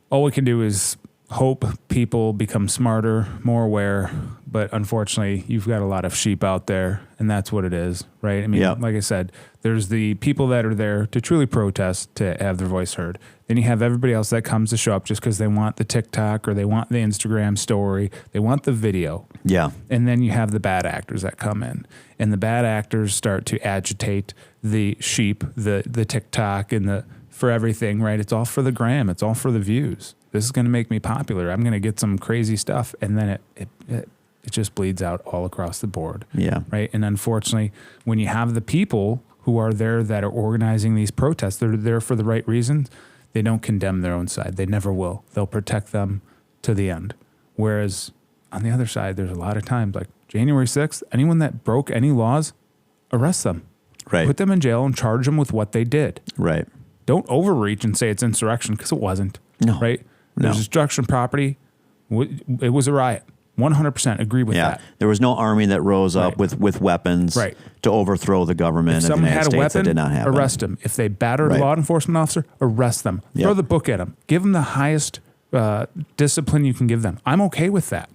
all we can do is hope people become smarter, more aware. But unfortunately, you've got a lot of sheep out there, and that's what it is, right? I mean, Yeah. like I said, there's the people that are there to truly protest, to have their voice heard. Then you have everybody else that comes to show up just because they want the TikTok or they want the Instagram story, they want the video. Yeah. And then you have the bad actors that come in, and the bad actors start to agitate the sheep, the TikTok, and for everything, right? It's all for the gram. It's all for the views. This is going to make me popular. I'm going to get some crazy stuff, and then it just bleeds out all across the board. Yeah. Right. And unfortunately, when you have the people who are there that are organizing these protests, they're there for the right reasons. They don't condemn their own side. They never will. They'll protect them to the end. Whereas on the other side, there's a lot of times like January 6th, anyone that broke any laws, arrest them. Right. Put them in jail and charge them with what they did. Right. Don't overreach and say it's insurrection, because it wasn't. No. Right? No. There's destruction of property. It was a riot. 100% agree with that. There was no army that rose up with weapons to overthrow the government if of the United States. Weapon, that did not happen. Arrest them. If they battered a law enforcement officer, arrest them. Throw the book at them. Give them the highest discipline you can give them. I'm okay with that.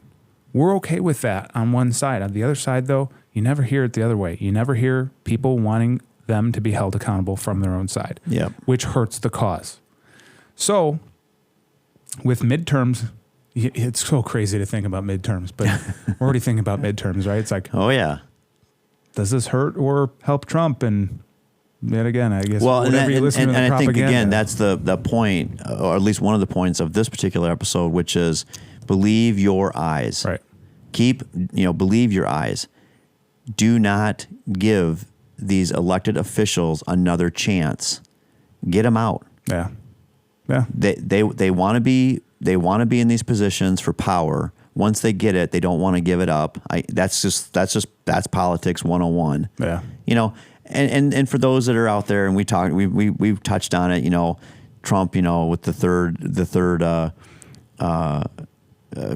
We're okay with that on one side. On the other side, though, you never hear it the other way. You never hear people wanting them to be held accountable from their own side, which hurts the cause. So with midterms, it's so crazy to think about midterms, but we're already thinking about midterms, right? It's like, oh yeah, does this hurt or help Trump? And yet again, I guess well, whatever you listen to the I think propaganda. again that's the point, or at least one of the points of this particular episode, which is believe your eyes. Right. Believe your eyes. Do not give these elected officials another chance. Get them out. Yeah. Yeah. They want to be in these positions for power. Once they get it, they don't want to give it up. That's politics 101. Yeah. And for those that are out there, and we've touched on it, Trump, with the third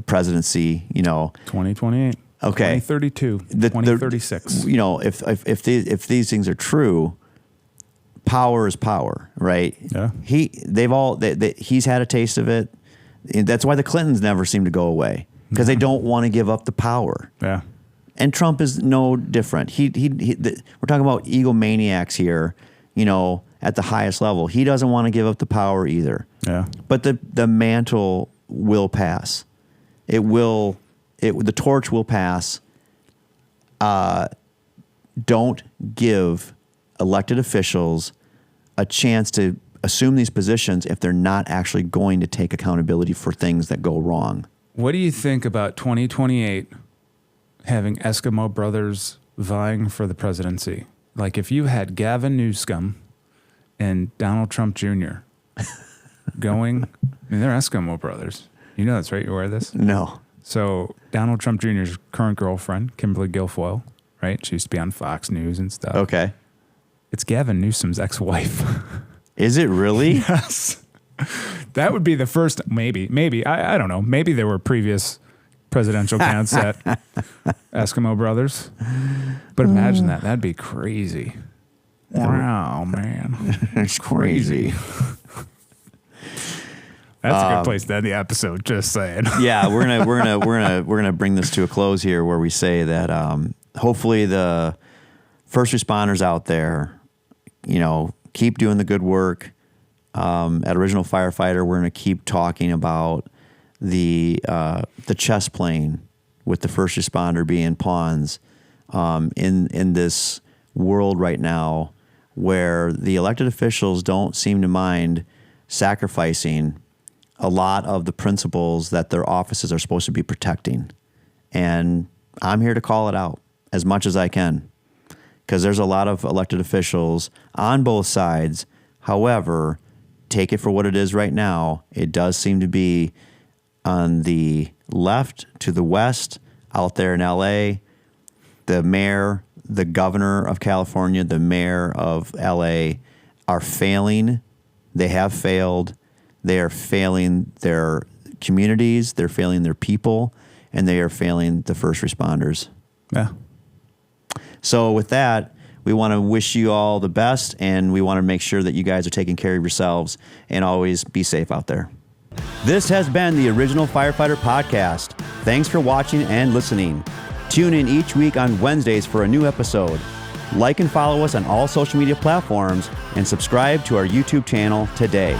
presidency, 2028. Okay. 2032. 2036. If these things are true, power is power, right? Yeah. He's had a taste of it. That's why the Clintons never seem to go away, because they don't want to give up the power. Yeah. And Trump is no different. We're talking about egomaniacs here, at the highest level. He doesn't want to give up the power either. Yeah. But the mantle will pass. The torch will pass. Don't give elected officials a chance to assume these positions if they're not actually going to take accountability for things that go wrong. What do you think about 2028 having Eskimo brothers vying for the presidency? Like if you had Gavin Newsom and Donald Trump Jr. going, they're Eskimo brothers. You know that's right. You aware of this? No. So Donald Trump Jr.'s current girlfriend, Kimberly Guilfoyle, right? She used to be on Fox News and stuff. Okay. It's Gavin Newsom's ex-wife. Is it really? Yes. That would be the first, maybe. I don't know. Maybe there were previous presidential candidates at Eskimo brothers. But imagine that. That'd be crazy. Wow, man. It's crazy. That's a good place to end the episode, just saying. Yeah, we're gonna bring this to a close here, where we say that hopefully the first responders out there, keep doing the good work. At Original Firefighter, we're gonna keep talking about the chess playing with the first responder being pawns in this world right now, where the elected officials don't seem to mind sacrificing a lot of the principles that their offices are supposed to be protecting. And I'm here to call it out as much as I can, because there's a lot of elected officials on both sides. However, take it for what it is right now. It does seem to be on the left to the west out there in LA. The mayor, the governor of California, the mayor of LA are failing. They have failed. They are failing their communities, they're failing their people, and they are failing the first responders. Yeah. So with that, we want to wish you all the best, and we want to make sure that you guys are taking care of yourselves and always be safe out there. This has been the Original Firefighter Podcast. Thanks for watching and listening. Tune in each week on Wednesdays for a new episode. Like and follow us on all social media platforms, and subscribe to our YouTube channel today.